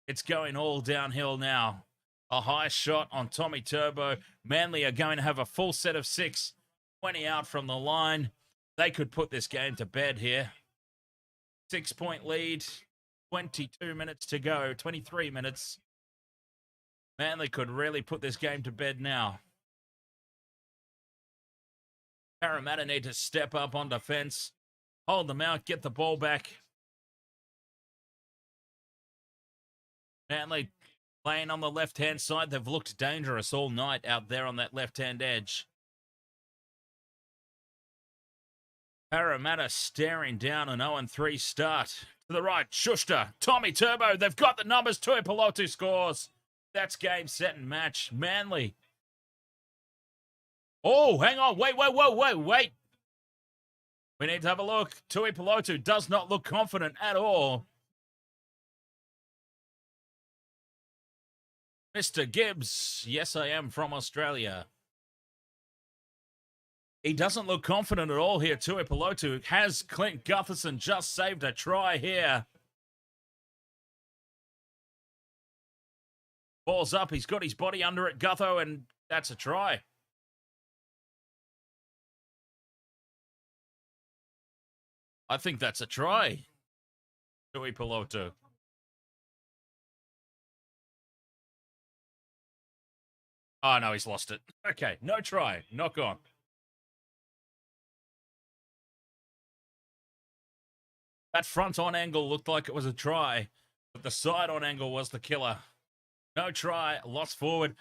it's going all downhill now. A high shot on Tommy Turbo. Manly are going to have a full set of 6. 20 out from the line. They could put this game to bed here. 6-point lead. 22 minutes to go. 23 minutes. Manly could really put this game to bed now. Parramatta need to step up on defense. Hold them out. Get the ball back. Manly playing on the left-hand side. They've looked dangerous all night out there on that left-hand edge. Parramatta staring down an 0-3 start. To the right, Schuster, Tommy Turbo. They've got the numbers. Tuipulotu scores. That's game, set, and match. Manly. Oh, hang on. Wait. We need to have a look. Tuipulotu does not look confident at all. Mr. Gibbs. Yes, I am from Australia. He doesn't look confident at all here. Tuipulotu. Has Clint Gutherson just saved a try here? Ball's up. He's got his body under it, Gutho, and that's a try. I think that's a try. Tuipulotu. Oh, no, he's lost it. Okay, no try. Knock on. That front-on angle looked like it was a try, but the side-on angle was the killer. No try, lost forward.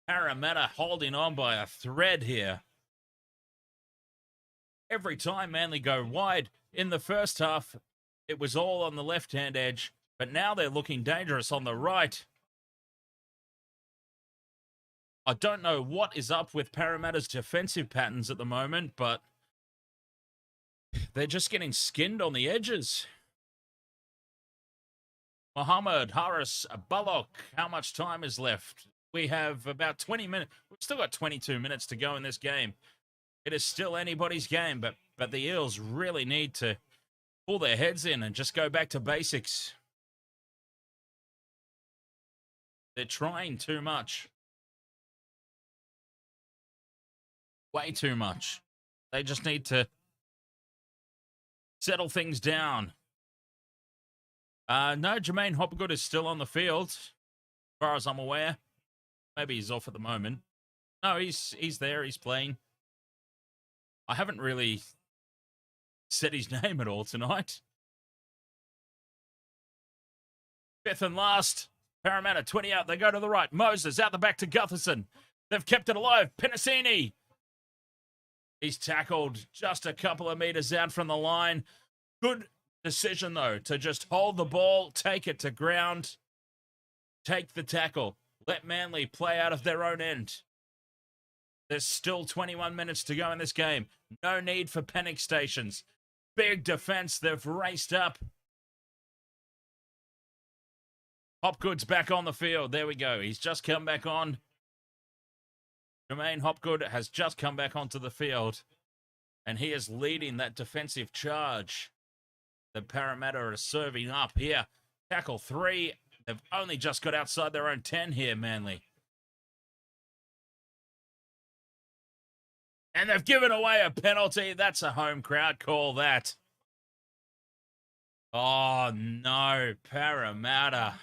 Parramatta holding on by a thread here. Every time Manly go wide, in the first half, it was all on the left-hand edge, but now they're looking dangerous on the right. I don't know what is up with Parramatta's defensive patterns at the moment, but they're just getting skinned on the edges. Mohammed Harris Bullock, how much time is left? We have about 20 minutes. We've still got 22 minutes to go in this game. It is still anybody's game, but the Eels really need to pull their heads in and just go back to basics. They're trying too much. Way too much. They just need to settle things down. No, Jermaine Hopgood is still on the field, as far as I'm aware. Maybe he's off at the moment. No, he's there. He's playing. I haven't really said his name at all tonight. Fifth and last. Parramatta 20 out. They go to the right. Moses out the back to Gutherson. They've kept it alive. Penasini. He's tackled just a couple of meters out from the line. Good decision, though, to just hold the ball, take it to ground, take the tackle. Let Manly play out of their own end. There's still 21 minutes to go in this game. No need for panic stations. Big defense. They've raced up. Hopgood's back on the field. There we go. He's just come back on. Jermaine Hopgood has just come back onto the field, and he is leading that defensive charge. The Parramatta are serving up here. Tackle 3. They've only just got outside their own 10 here, Manly. And they've given away a penalty. That's a home crowd call, that. Oh, no. Parramatta.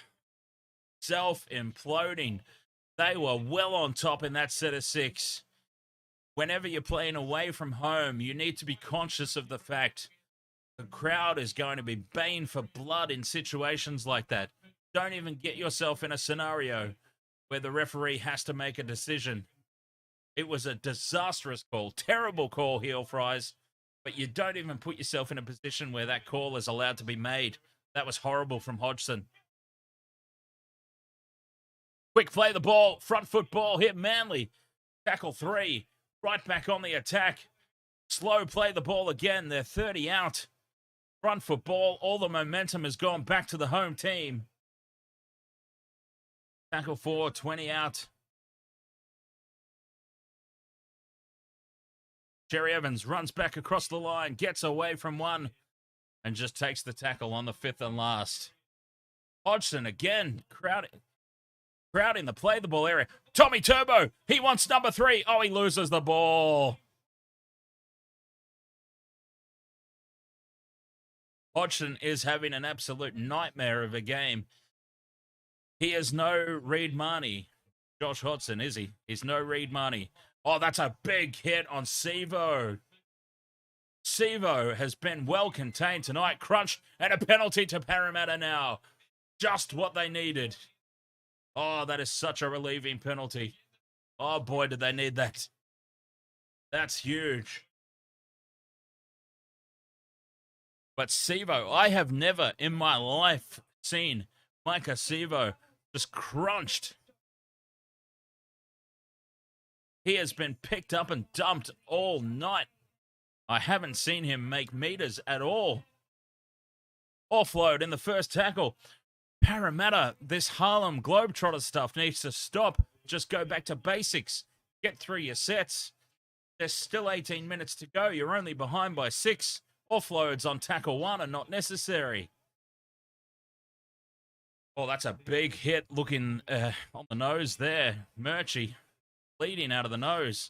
Self-imploding. They were well on top in that set of 6. Whenever you're playing away from home, you need to be conscious of the fact the crowd is going to be baying for blood in situations like that. Don't even get yourself in a scenario where the referee has to make a decision. It was a disastrous call. Terrible call, heel fries. But you don't even put yourself in a position where that call is allowed to be made. That was horrible from Hodgson. Quick play the ball. Front foot ball here. Manly. Tackle 3. Right back on the attack. Slow play the ball again. They're 30 out. Front foot ball. All the momentum has gone back to the home team. Tackle 4. 20 out. Cherry-Evans runs back across the line, gets away from one, and just takes the tackle on the 5th and last. Hodgson again, crowding the play the ball area. Tommy Turbo, he wants number 3. Oh, he loses the ball. Hodgson is having an absolute nightmare of a game. He is no Reed Marnie. Josh Hodgson, is he? He's no Reed Marnie. Oh, that's a big hit on Sivo. Sivo has been well contained tonight. Crunch and a penalty to Parramatta now. Just what they needed. Oh, that is such a relieving penalty. Oh, boy, did they need that. That's huge. But Sivo, I have never in my life seen Maika Sivo just crunched. He has been picked up and dumped all night. I haven't seen him make meters at all. Offload in the first tackle. Parramatta, this Harlem Globetrotter stuff needs to stop. Just go back to basics. Get through your sets. There's still 18 minutes to go. You're only behind by 6. Offloads on tackle 1 are not necessary. Oh, that's a big hit looking on the nose there. Murchie. Bleeding out of the nose.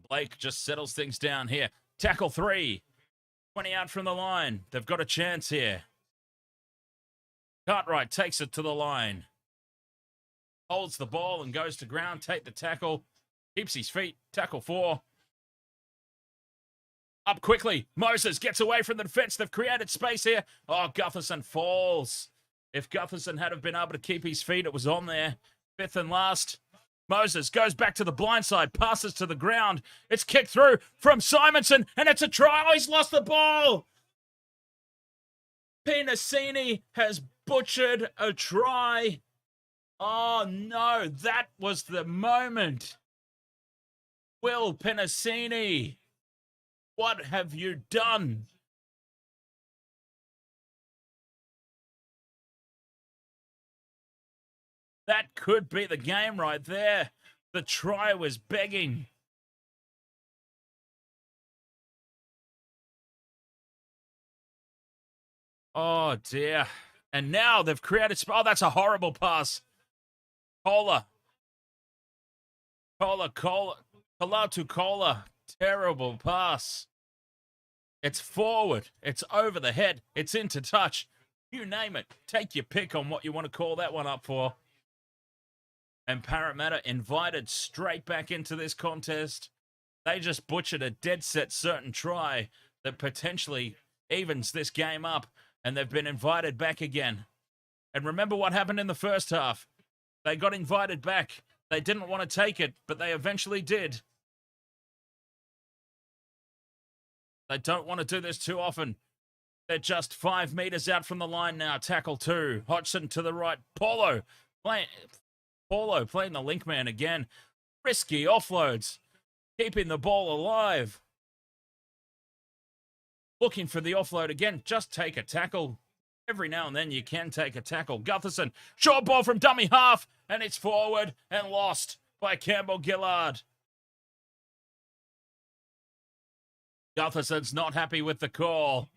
Blake just settles things down here. Tackle 3. 20 out from the line. They've got a chance here. Cartwright takes it to the line. Holds the ball and goes to ground. Take the tackle. Keeps his feet. Tackle 4. Up quickly. Moses gets away from the defense. They've created space here. Oh, Gutherson falls. If Gutherson had have been able to keep his feet, it was on there. 5th and last. Moses goes back to the blind side, passes to the ground. It's kicked through from Simonson, and it's a try. Oh, he's lost the ball. Pinasini has butchered a try. Oh, no, that was the moment. Will Pinasini, what have you done? That could be the game right there. The try was begging. Oh, dear. And now they've created... Oh, that's a horrible pass. Cola to Cola. Terrible pass. It's forward. It's over the head. It's into touch. You name it. Take your pick on what you want to call that one up for. And Parramatta invited straight back into this contest. They just butchered a dead set certain try that potentially evens this game up, and they've been invited back again. And remember what happened in the first half. They got invited back. They didn't want to take it, but they eventually did. They don't want to do this too often. They're just 5 meters out from the line now. Tackle 2. Hodgson to the right. Paulo playing the link man again. Risky offloads. Keeping the ball alive. Looking for the offload again. Just take a tackle. Every now and then you can take a tackle. Gutherson. Short ball from dummy half. And it's forward and lost by Campbell Gillard. Gutherson's not happy with the call.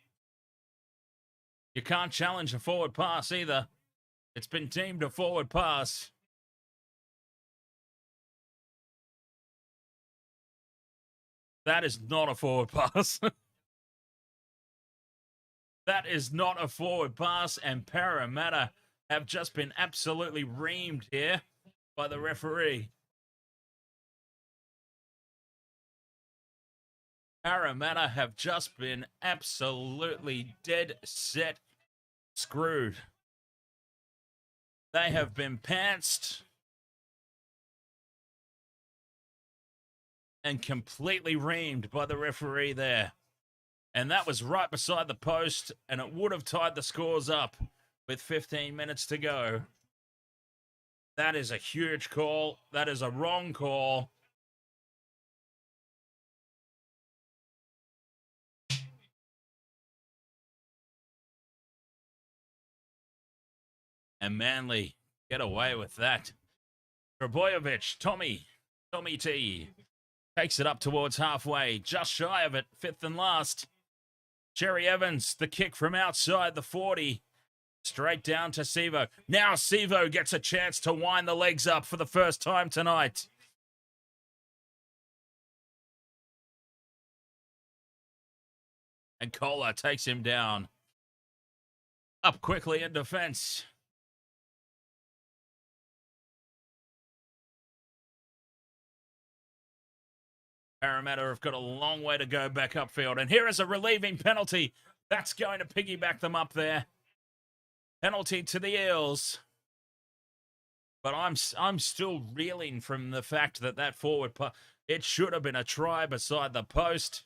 You can't challenge a forward pass either. It's been deemed a forward pass. That is not a forward pass. That is not a forward pass, and Parramatta have just been absolutely reamed here by the referee. Parramatta have just been absolutely dead set screwed. They have been pantsed and completely reamed by the referee there. And that was right beside the post, and it would have tied the scores up with 15 minutes to go. That is a huge call. That is a wrong call. And Manly get away with that. Trbojevic, Tommy T, takes it up towards halfway, just shy of it, fifth and last. Cherry-Evans, the kick from outside the 40, straight down to Sivo. Now Sivo gets a chance to wind the legs up for the first time tonight. And Kohler takes him down. Up quickly in defense. Parramatta have got a long way to go back upfield. And here is a relieving penalty. That's going to piggyback them up there. Penalty to the Eels. But I'm still reeling from the fact that forward it should have been a try beside the post.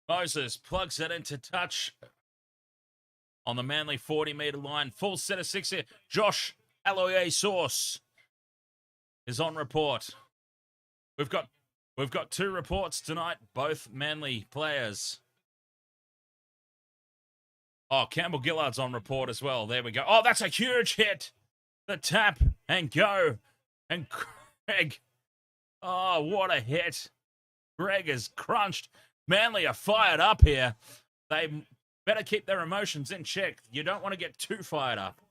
Moses plugs it into touch on the Manly 40-metre line. Full set of six here. Josh Ahoy Sauce is on report. We've got two reports tonight, both Manly players. Oh, Campbell Gillard's on report as well. There we go. Oh, that's a huge hit. The tap and go. And Greg. Oh, what a hit. Greg is crunched. Manly are fired up here. They better keep their emotions in check. You don't want to get too fired up.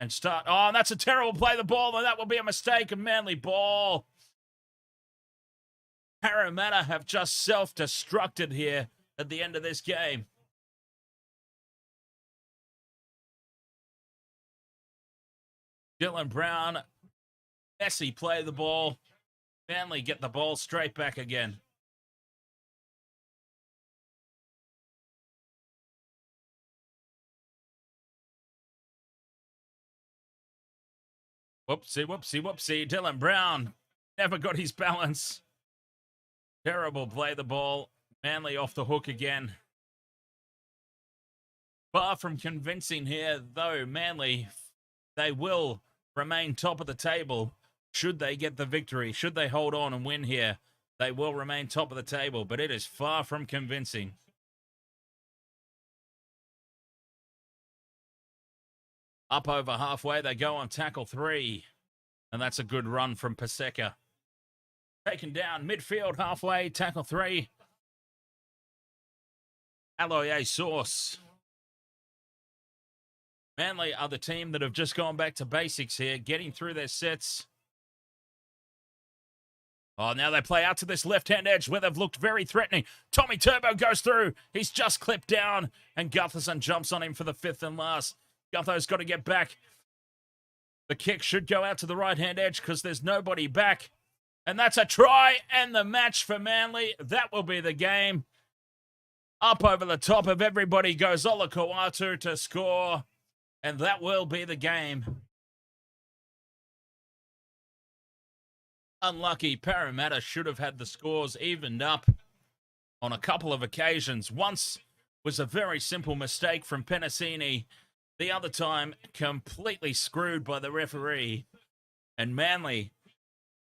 And start. Oh, that's a terrible play. The ball, and that will be a mistake. A Manly ball. Parramatta have just self-destructed here at the end of this game. Dylan Brown, Messi play the ball. Manly get the ball straight back again. Whoopsie, whoopsie, whoopsie. Dylan Brown never got his balance. Terrible play the ball. Manly off the hook again. Far from convincing here, though. Manly, they will remain top of the table should they get the victory. Should they hold on and win here, they will remain top of the table, but it is far from convincing. Up over halfway, they go on tackle 3. And that's a good run from Paseka. Taken down midfield halfway, tackle 3. Ahoy Sauce. Manly are the team that have just gone back to basics here, getting through their sets. Oh, now they play out to this left-hand edge where they've looked very threatening. Tommy Turbo goes through. He's just clipped down, and Gutherson jumps on him for the 5th and last. Gutho's got to get back. The kick should go out to the right-hand edge because there's nobody back. And that's a try and the match for Manly. That will be the game. Up over the top of everybody goes Ola Kawatu to score. And that will be the game. Unlucky, Parramatta should have had the scores evened up on a couple of occasions. Once was a very simple mistake from Penasini. The other time, completely screwed by the referee. And Manly,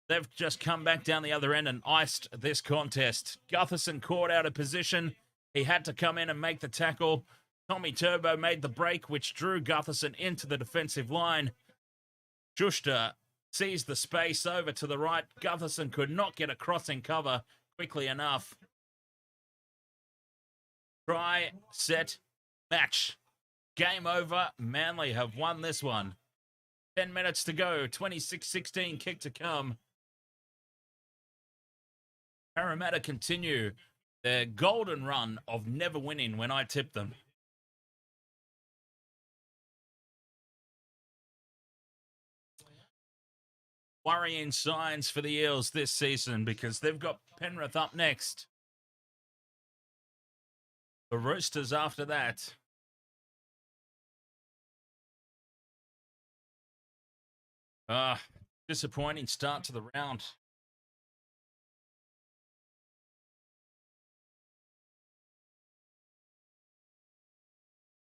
they've just come back down the other end and iced this contest. Gutherson caught out of position. He had to come in and make the tackle. Tommy Turbo made the break, which drew Gutherson into the defensive line. Schuster sees the space over to the right. Gutherson could not get a crossing cover quickly enough. Try, set, match. Game over. Manly have won this one. 10 minutes to go. 26-16 kick to come. Parramatta continue their golden run of never winning when I tip them. Worrying signs for the Eels this season because they've got Penrith up next. The Roosters after that. Disappointing start to the round.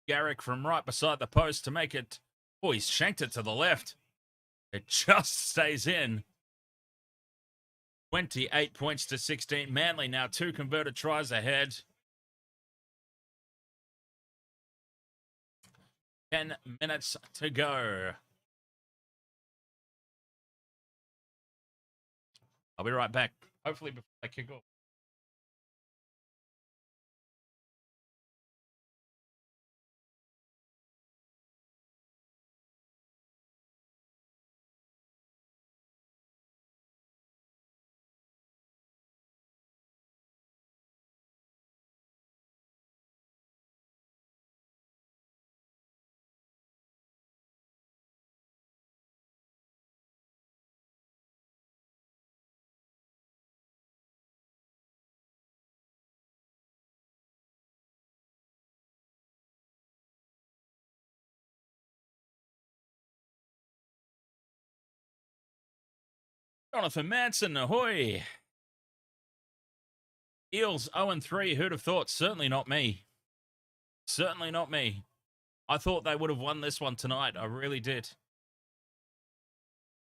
Garrick from right beside the post to make it. Oh, he's shanked it to the left. It just stays in. 28 points to 16. Manly now 2 converted tries ahead. 10 minutes to go. I'll be right back. Hopefully before I kick off. Jonathan Manson, ahoy. Eels 0-3. Who'd have thought? Certainly not me. Certainly not me. I thought they would have won this one tonight. I really did.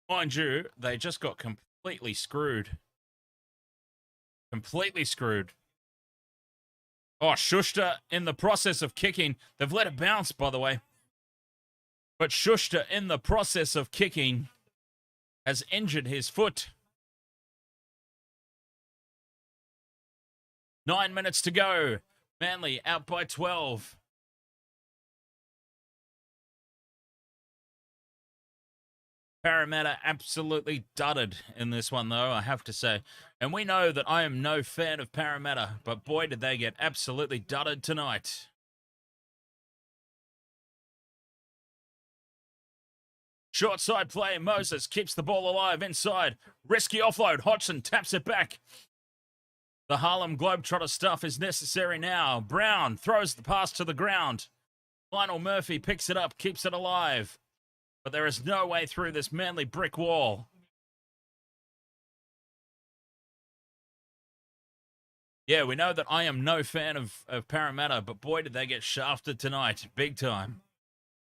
Mind you, they just got completely screwed. Completely screwed. Oh, Schuster in the process of kicking. They've let it bounce, by the way. But Schuster in the process of kicking has injured his foot. 9 minutes to go. Manly out by 12. Parramatta absolutely dudded in this one, though, I have to say. And we know that I am no fan of Parramatta, but boy, did they get absolutely dudded tonight. Short side play, Moses keeps the ball alive inside. Risky offload, Hodgson taps it back. The Harlem Globetrotter stuff is necessary now. Brown throws the pass to the ground. Lionel Murphy picks it up, keeps it alive. But there is no way through this Manly brick wall. Yeah, we know that I am no fan of Parramatta, but boy, did they get shafted tonight. Big time.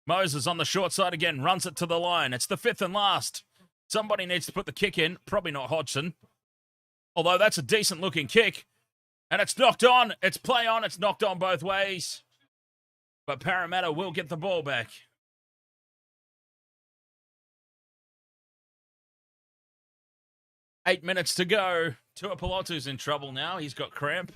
Moses on the short side again, runs it to the line. It's the 5th and last. Somebody needs to put the kick in. Probably not Hodgson. Although that's a decent looking kick. And it's knocked on. It's play on. It's knocked on both ways. But Parramatta will get the ball back. Eight minutes to go. Tuapolotu's in trouble now. He's got cramp.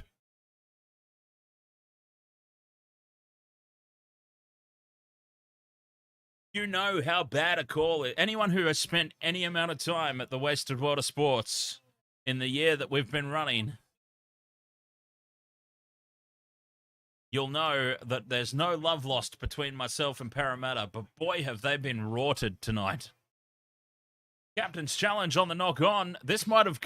You know how bad a call is. Anyone who has spent any amount of time at the Wasted Water Sports in the year that we've been running, you'll know that there's no love lost between myself and Parramatta, but boy, have they been rorted tonight. Captain's challenge on the knock on. This might have...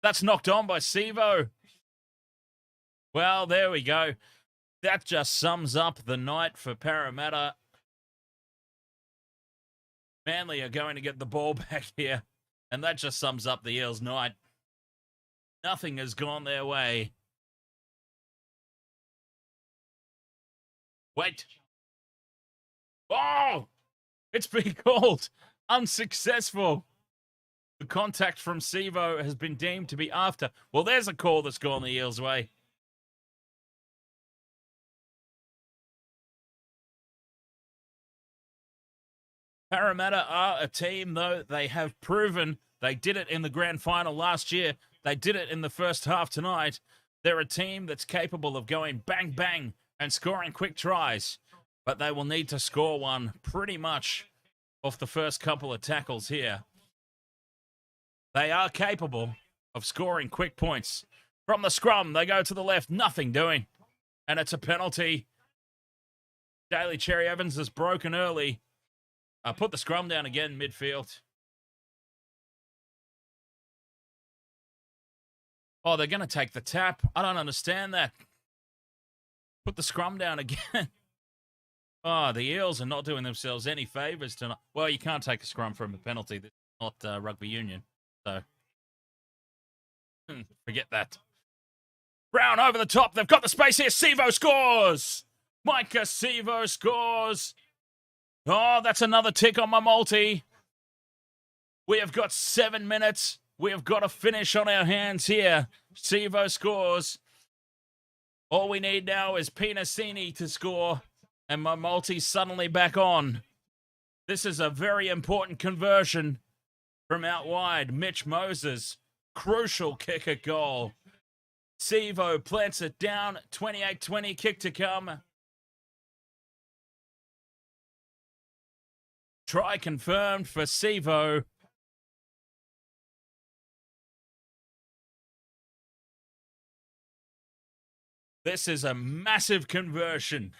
That's knocked on by Sivo. Well, there we go. That just sums up the night for Parramatta. Manly are going to get the ball back here. And that just sums up the Eels' night. Nothing has gone their way. Wait. Oh! It's been called unsuccessful. The contact from Sivo has been deemed to be after. Well, there's a call that's gone the Eels' way. Parramatta are a team, though. They have proven they did it in the grand final last year. They did it in the first half tonight. They're a team that's capable of going bang, bang and scoring quick tries. But they will need to score one pretty much off the first couple of tackles here. They are capable of scoring quick points. From the scrum, they go to the left. Nothing doing. And it's a penalty. Daly Cherry-Evans is broken early. Put the scrum down again midfield. Oh, they're going to take the tap. I don't understand that. Put the scrum down again. Oh, the Eels are not doing themselves any favours tonight. Well, you can't take a scrum from a penalty. This is not rugby union. So, forget that. Brown over the top. They've got the space here. Sivo scores. Maika Sivo scores. Oh, that's another tick on my multi. We have got 7 minutes. We have got a finish on our hands here. Sivo scores. All we need now is Pinasini to score, and my multi's suddenly back on. This is a very important conversion from out wide. Mitch Moses, crucial kicker goal. Sivo plants it down. 28-20, kick to come. Try confirmed for Sivo. This is a massive conversion.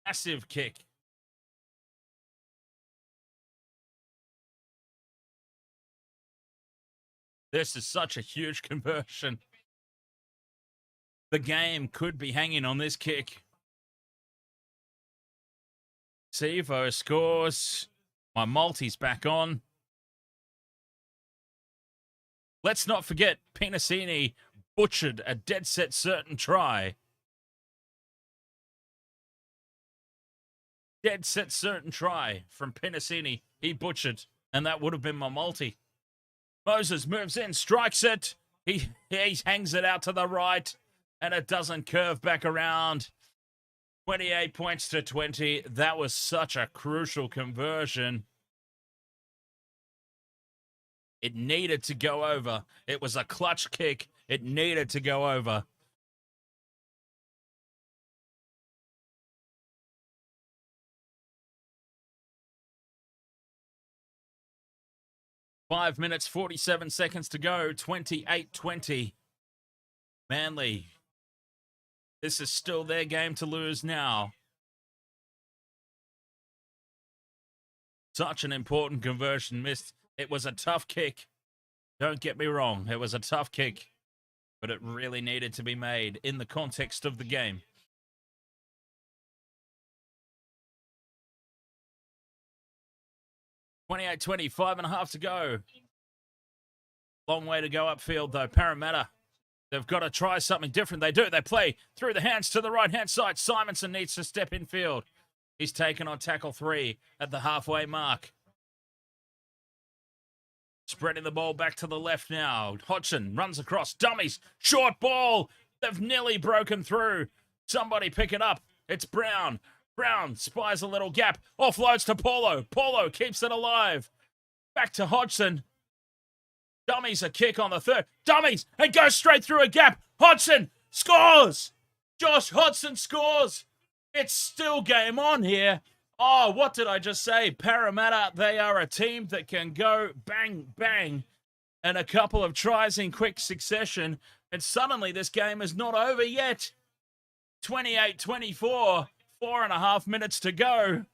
Massive kick. This is such a huge conversion. The game could be hanging on this kick. Sivo scores. My multi's back on. Let's not forget Pinasini butchered a dead set certain try. Dead set certain try from Pinasini. He butchered, and that would have been my multi. Moses moves in, strikes it. He hangs it out to the right, and it doesn't curve back around. 28 points to 20. That was such a crucial conversion. It needed to go over. It was a clutch kick. It needed to go over. Five minutes, 47 seconds to go. 28-20. Manly. This is still their game to lose now. Such an important conversion missed. It was a tough kick. Don't get me wrong. It was a tough kick. But it really needed to be made in the context of the game. $28-20, 5.5 to go. Long way to go upfield, though. Parramatta, they've got to try something different. They do. They play through the hands to the right-hand side. Simonson needs to step in field. He's taken on tackle 3 at the halfway mark. Spreading the ball back to the left now. Hodgson runs across. Dummies. Short ball. They've nearly broken through. Somebody pick it up. It's Brown. Brown spies a little gap. Offloads to Paulo. Paulo keeps it alive. Back to Hodgson. Dummies a kick on the third. Dummies. And goes straight through a gap. Hodgson scores. Josh Hodgson scores. It's still game on here. Oh, what did I just say? Parramatta, they are a team that can go bang, bang, and a couple of tries in quick succession. And suddenly this game is not over yet. 28-24, 4.5 minutes to go.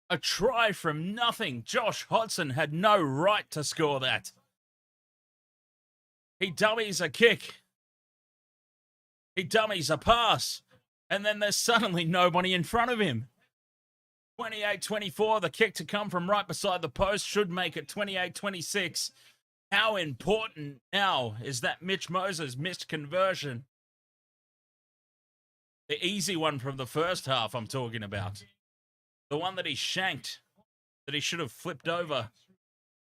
A try from nothing. Josh Hodgson had no right to score that. He dummies a kick. He dummies a pass. And then there's suddenly nobody in front of him. 28-24, the kick to come from right beside the post should make it 28-26. How important now is that Mitch Moses missed conversion? The easy one from the first half I'm talking about. The one that he shanked, that he should have flipped over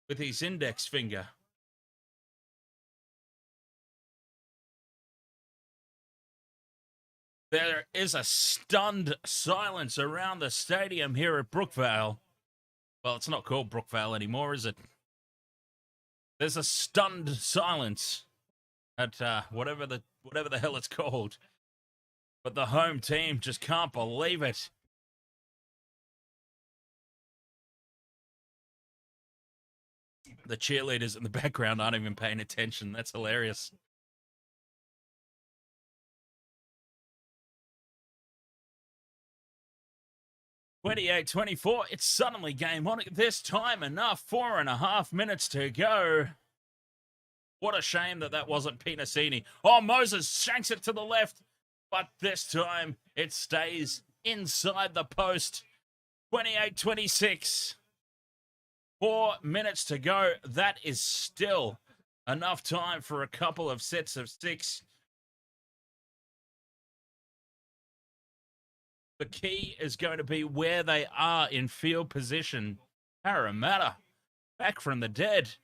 with his index finger. There is a stunned silence around the stadium here at Brookvale. Well, it's not called Brookvale anymore, is it? There's a stunned silence at whatever the hell it's called. But the home team just can't believe it. The cheerleaders in the background aren't even paying attention. That's hilarious. 28-24. It's suddenly game on at this time. Enough. 4.5 minutes to go. What a shame that wasn't Pinasini. Oh, Moses shanks it to the left. But this time it stays inside the post. 28-26. 4 minutes to go. That is still enough time for a couple of sets of 6. The key is going to be where they are in field position. Parramatta, back from the dead.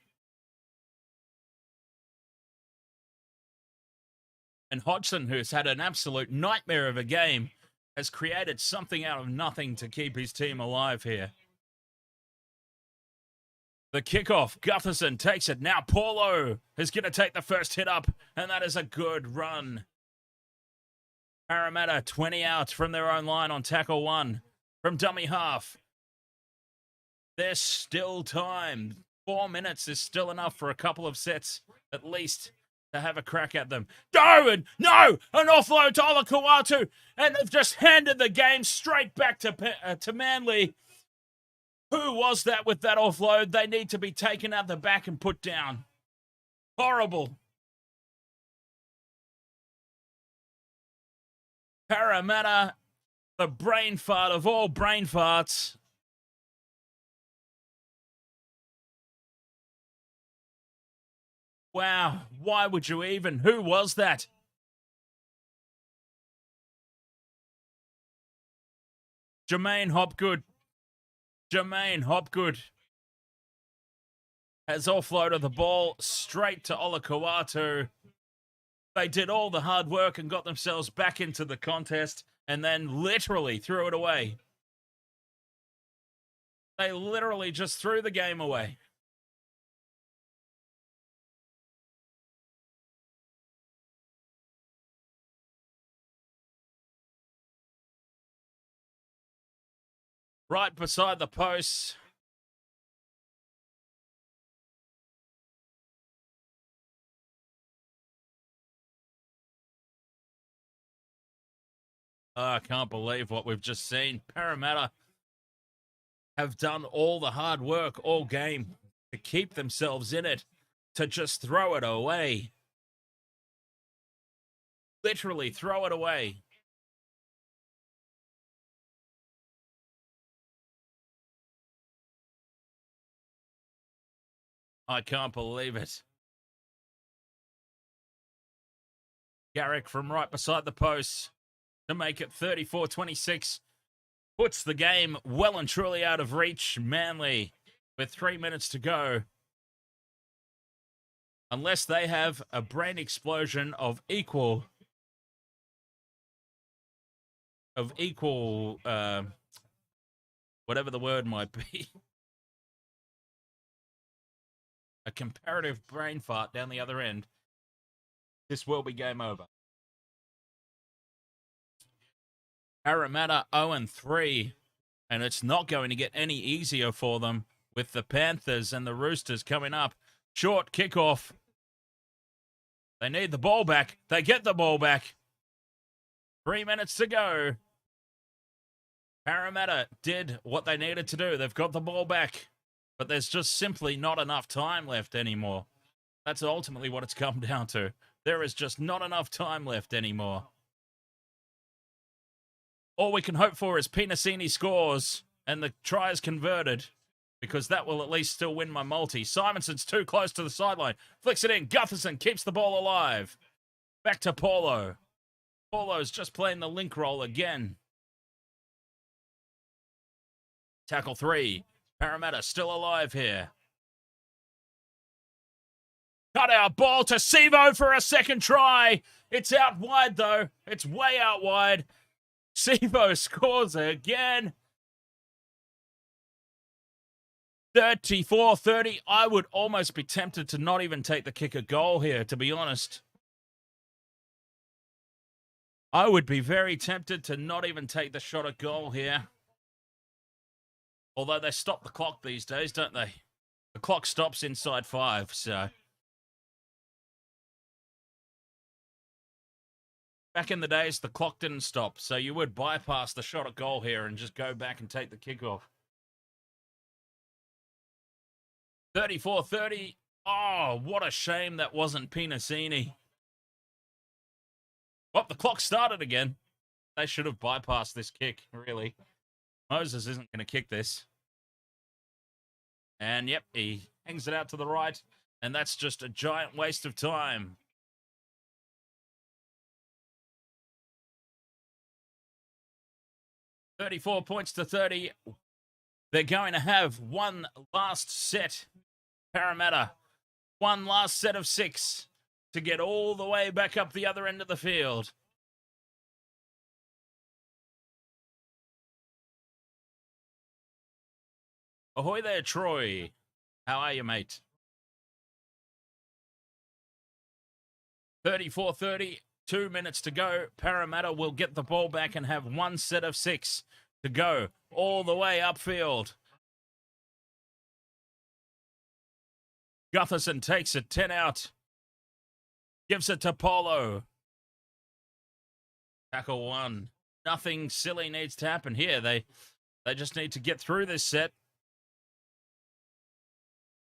And Hodgson, who's had an absolute nightmare of a game, has created something out of nothing to keep his team alive here. The kickoff, Gutherson takes it. Now Paulo is going to take the first hit up, and that is a good run. Parramatta 20 out from their own line on tackle 1 from dummy half. There's still time. 4 minutes is still enough for a couple of sets, at least, to have a crack at them. Darwin, no! An offload to Olakau'atu, and they've just handed the game straight back to Manly. Who was that with that offload? They need to be taken out the back and put down. Horrible. Parramatta, the brain fart of all brain farts. Wow, why would you even? Who was that? Jermaine Hopgood. Jermaine Hopgood has offloaded the ball straight to Olakau'atu. They did all the hard work and got themselves back into the contest and then literally threw it away. They literally just threw the game away. Right beside the posts. Oh, I can't believe what we've just seen. Parramatta have done all the hard work all game to keep themselves in it, to just throw it away. Literally throw it away. I can't believe it. Garrick from right beside the post to make it 34-26. Puts the game well and truly out of reach. Manly with 3 minutes to go. Unless they have a brain explosion of equal, whatever the word might be. A comparative brain fart down the other end. This will be game over. Parramatta 0-3, and it's not going to get any easier for them with the Panthers and the Roosters coming up. Short kickoff. They need the ball back. They get the ball back. 3 minutes to go. Parramatta did what they needed to do. They've got the ball back, but there's just simply not enough time left anymore. That's ultimately what it's come down to. There is just not enough time left anymore. All we can hope for is Pinasini scores and the try is converted, because that will at least still win my multi. Simonson's too close to the sideline. Flicks it in. Gutherson keeps the ball alive. Back to Paulo. Paulo's just playing the link roll again. Tackle 3. Parramatta still alive here. Cut out ball to Sivo for a second try. It's out wide, though. It's way out wide. Sivo scores again. 34-30. I would almost be tempted to not even take the kick a goal here, to be honest. I would be very tempted to not even take the shot at goal here. Although they stop the clock these days, don't they? The clock stops inside 5, so... Back in the days, the clock didn't stop, so you would bypass the shot at goal here and just go back and take the kickoff. 34-30. Oh, what a shame that wasn't Pinasini. Well, the clock started again. They should have bypassed this kick, really. Moses isn't going to kick this. And, yep, he hangs it out to the right. And that's just a giant waste of time. $34-30. They're going to have one last set. Parramatta, one last set of 6 to get all the way back up the other end of the field. Ahoy there, Troy. How are you, mate? 34-30, 2 minutes to go. Parramatta will get the ball back and have one set of 6 to go all the way upfield. Gutherson takes it, 10 out. Gives it to Polo. Tackle 1. Nothing silly needs to happen here. They just need to get through this set.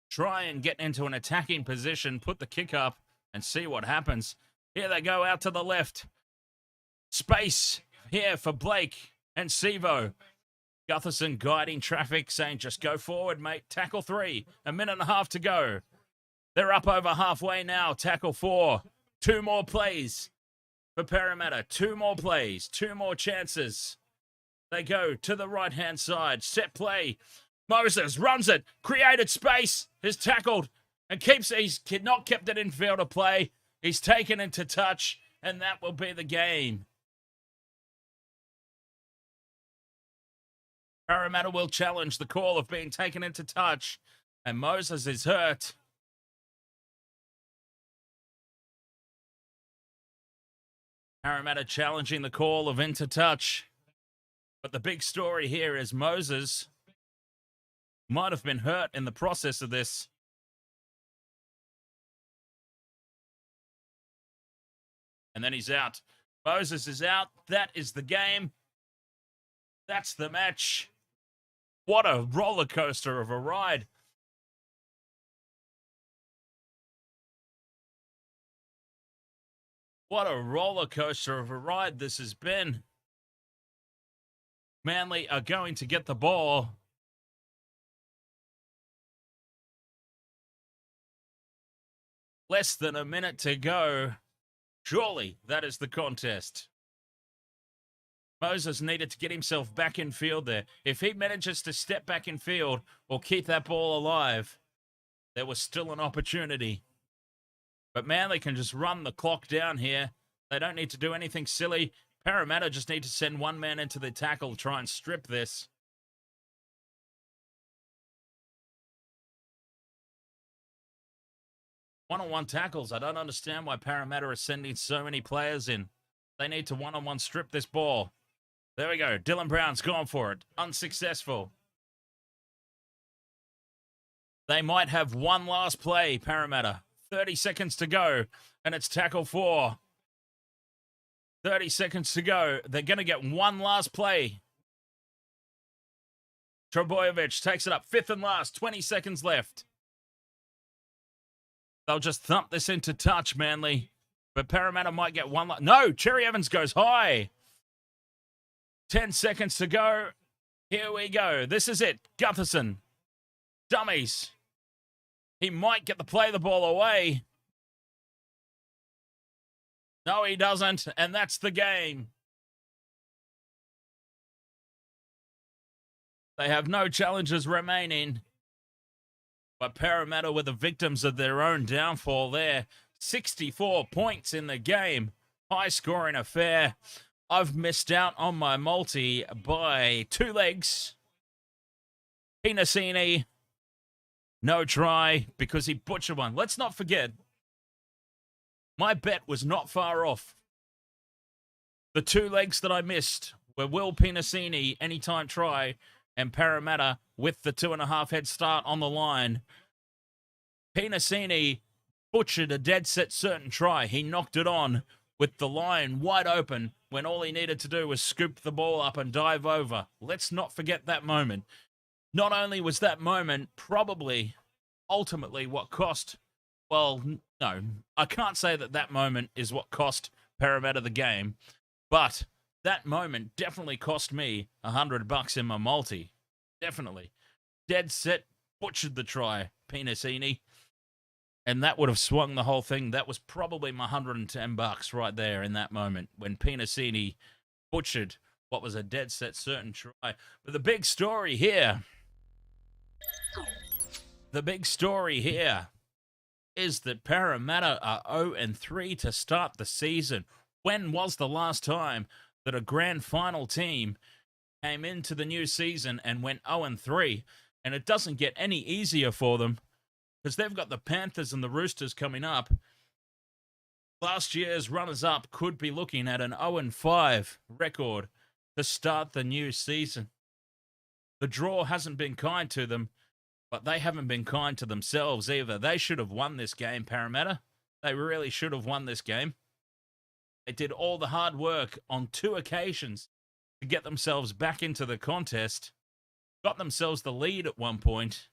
Try and get into an attacking position, put the kick up, and see what happens. Here they go out to the left. Space here for Blake and Sivo. Gutherson guiding traffic, saying, just go forward, mate. Tackle 3. A minute and a half to go. They're up over halfway now. Tackle 4. 2 more plays for Parramatta. 2 more plays. 2 more chances. They go to the right-hand side. Set play. Moses runs it. Created space. Is tackled. And he's not kept it in field of play. He's taken into touch. And that will be the game. Parramatta will challenge the call of being taken into touch. And Moses is hurt. Parramatta challenging the call of into touch. But the big story here is Moses might have been hurt in the process of this. And then he's out. Moses is out. That is the game. That's the match. What a roller coaster of a ride. What a roller coaster of a ride this has been. Manly are going to get the ball. Less than a minute to go. Surely that is the contest. Moses needed to get himself back in field there. If he manages to step back in field or keep that ball alive, there was still an opportunity. But Manly can just run the clock down here. They don't need to do anything silly. Parramatta just need to send one man into the tackle to try and strip this. One-on-one tackles. I don't understand why Parramatta are sending so many players in. They need to one-on-one strip this ball. There we go. Dylan Brown's gone for it. Unsuccessful. They might have one last play, Parramatta. 30 seconds to go, and it's tackle 4. 30 seconds to go. They're going to get one last play. Trebojevic takes it up. 5th and last. 20 seconds left. They'll just thump this into touch, Manly. But Parramatta might get one. No, Cherry-Evans goes high. 10 seconds to go. Here we go. This is it. Gutherson. Dummies. He might get the ball away. No, he doesn't. And that's the game. They have no challenges remaining. But Parramatta were the victims of their own downfall there. 64 points in the game. High scoring affair. I've missed out on my multi by 2 legs. Pinasini. No try because he butchered one. Let's not forget, my bet was not far off. The 2 legs that I missed were Will Pinasini, anytime try, and Parramatta with the 2.5 head start on the line. Pinasini butchered a dead set certain try. He knocked it on with the line wide open when all he needed to do was scoop the ball up and dive over. Let's not forget that moment. Not only was that moment probably ultimately what cost, well, no, I can't say that that moment is what cost Parramatta the game, but that moment definitely cost me $100 in my multi. Definitely. Dead set, butchered the try, Pinasini. And that would have swung the whole thing. That was probably my $110 right there in that moment when Pinasini butchered what was a dead set certain try. But the big story here is that Parramatta are 0-3 to start the season. When was the last time that a grand final team came into the new season and went 0-3? And it doesn't get any easier for them because they've got the Panthers and the Roosters coming up. Last year's runners-up could be looking at an 0-5 record to start the new season. The draw hasn't been kind to them, but they haven't been kind to themselves either. They should have won this game, Parramatta. They really should have won this game. They did all the hard work on 2 occasions to get themselves back into the contest, got themselves the lead at one point,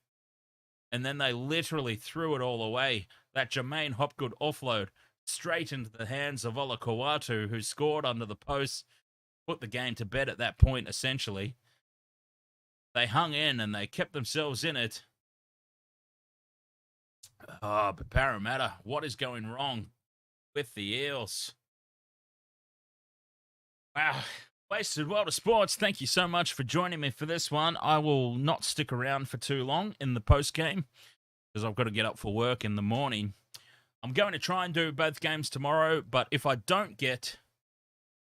and then they literally threw it all away. That Jermaine Hopgood offload straight into the hands of Ola Kawatu, who scored under the post, put the game to bed at that point, essentially. They hung in and they kept themselves in it. Oh, but Parramatta, what is going wrong with the Eels? Wow. Wasted World of Sports, thank you so much for joining me for this one. I will not stick around for too long in the post-game because I've got to get up for work in the morning. I'm going to try and do both games tomorrow, but if I don't get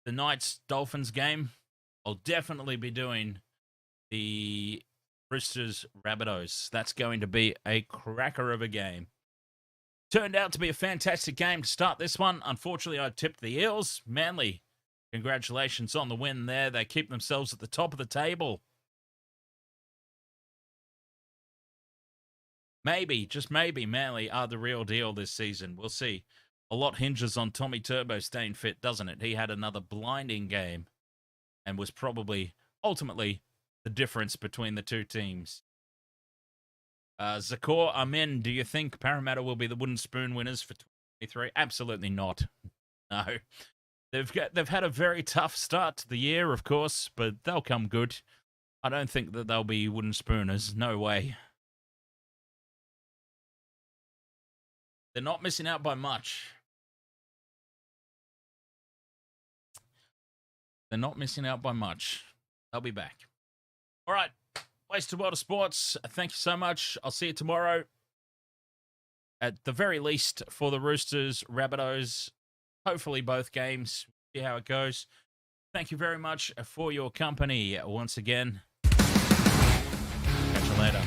the Knights-Dolphins game, I'll definitely be doing the Roosters-Rabbitohs. That's going to be a cracker of a game. Turned out to be a fantastic game to start this one. Unfortunately, I tipped the Eels. Manly, congratulations on the win there. They keep themselves at the top of the table. Maybe, just maybe, Manly are the real deal this season. We'll see. A lot hinges on Tommy Turbo staying fit, doesn't it? He had another blinding game and was probably, ultimately, the difference between the two teams. Zakor Amin, do you think Parramatta will be the wooden spoon winners for 2023? Absolutely not. No. They've had a very tough start to the year, of course, but they'll come good. I don't think that they'll be wooden spooners. No way. They're not missing out by much. They're not missing out by much. They'll be back. All right. Wasted World of Sports. Thank you so much. I'll see you tomorrow. At the very least for the Roosters, Rabbitohs. Hopefully both games. See how it goes. Thank you very much for your company once again. Catch you later.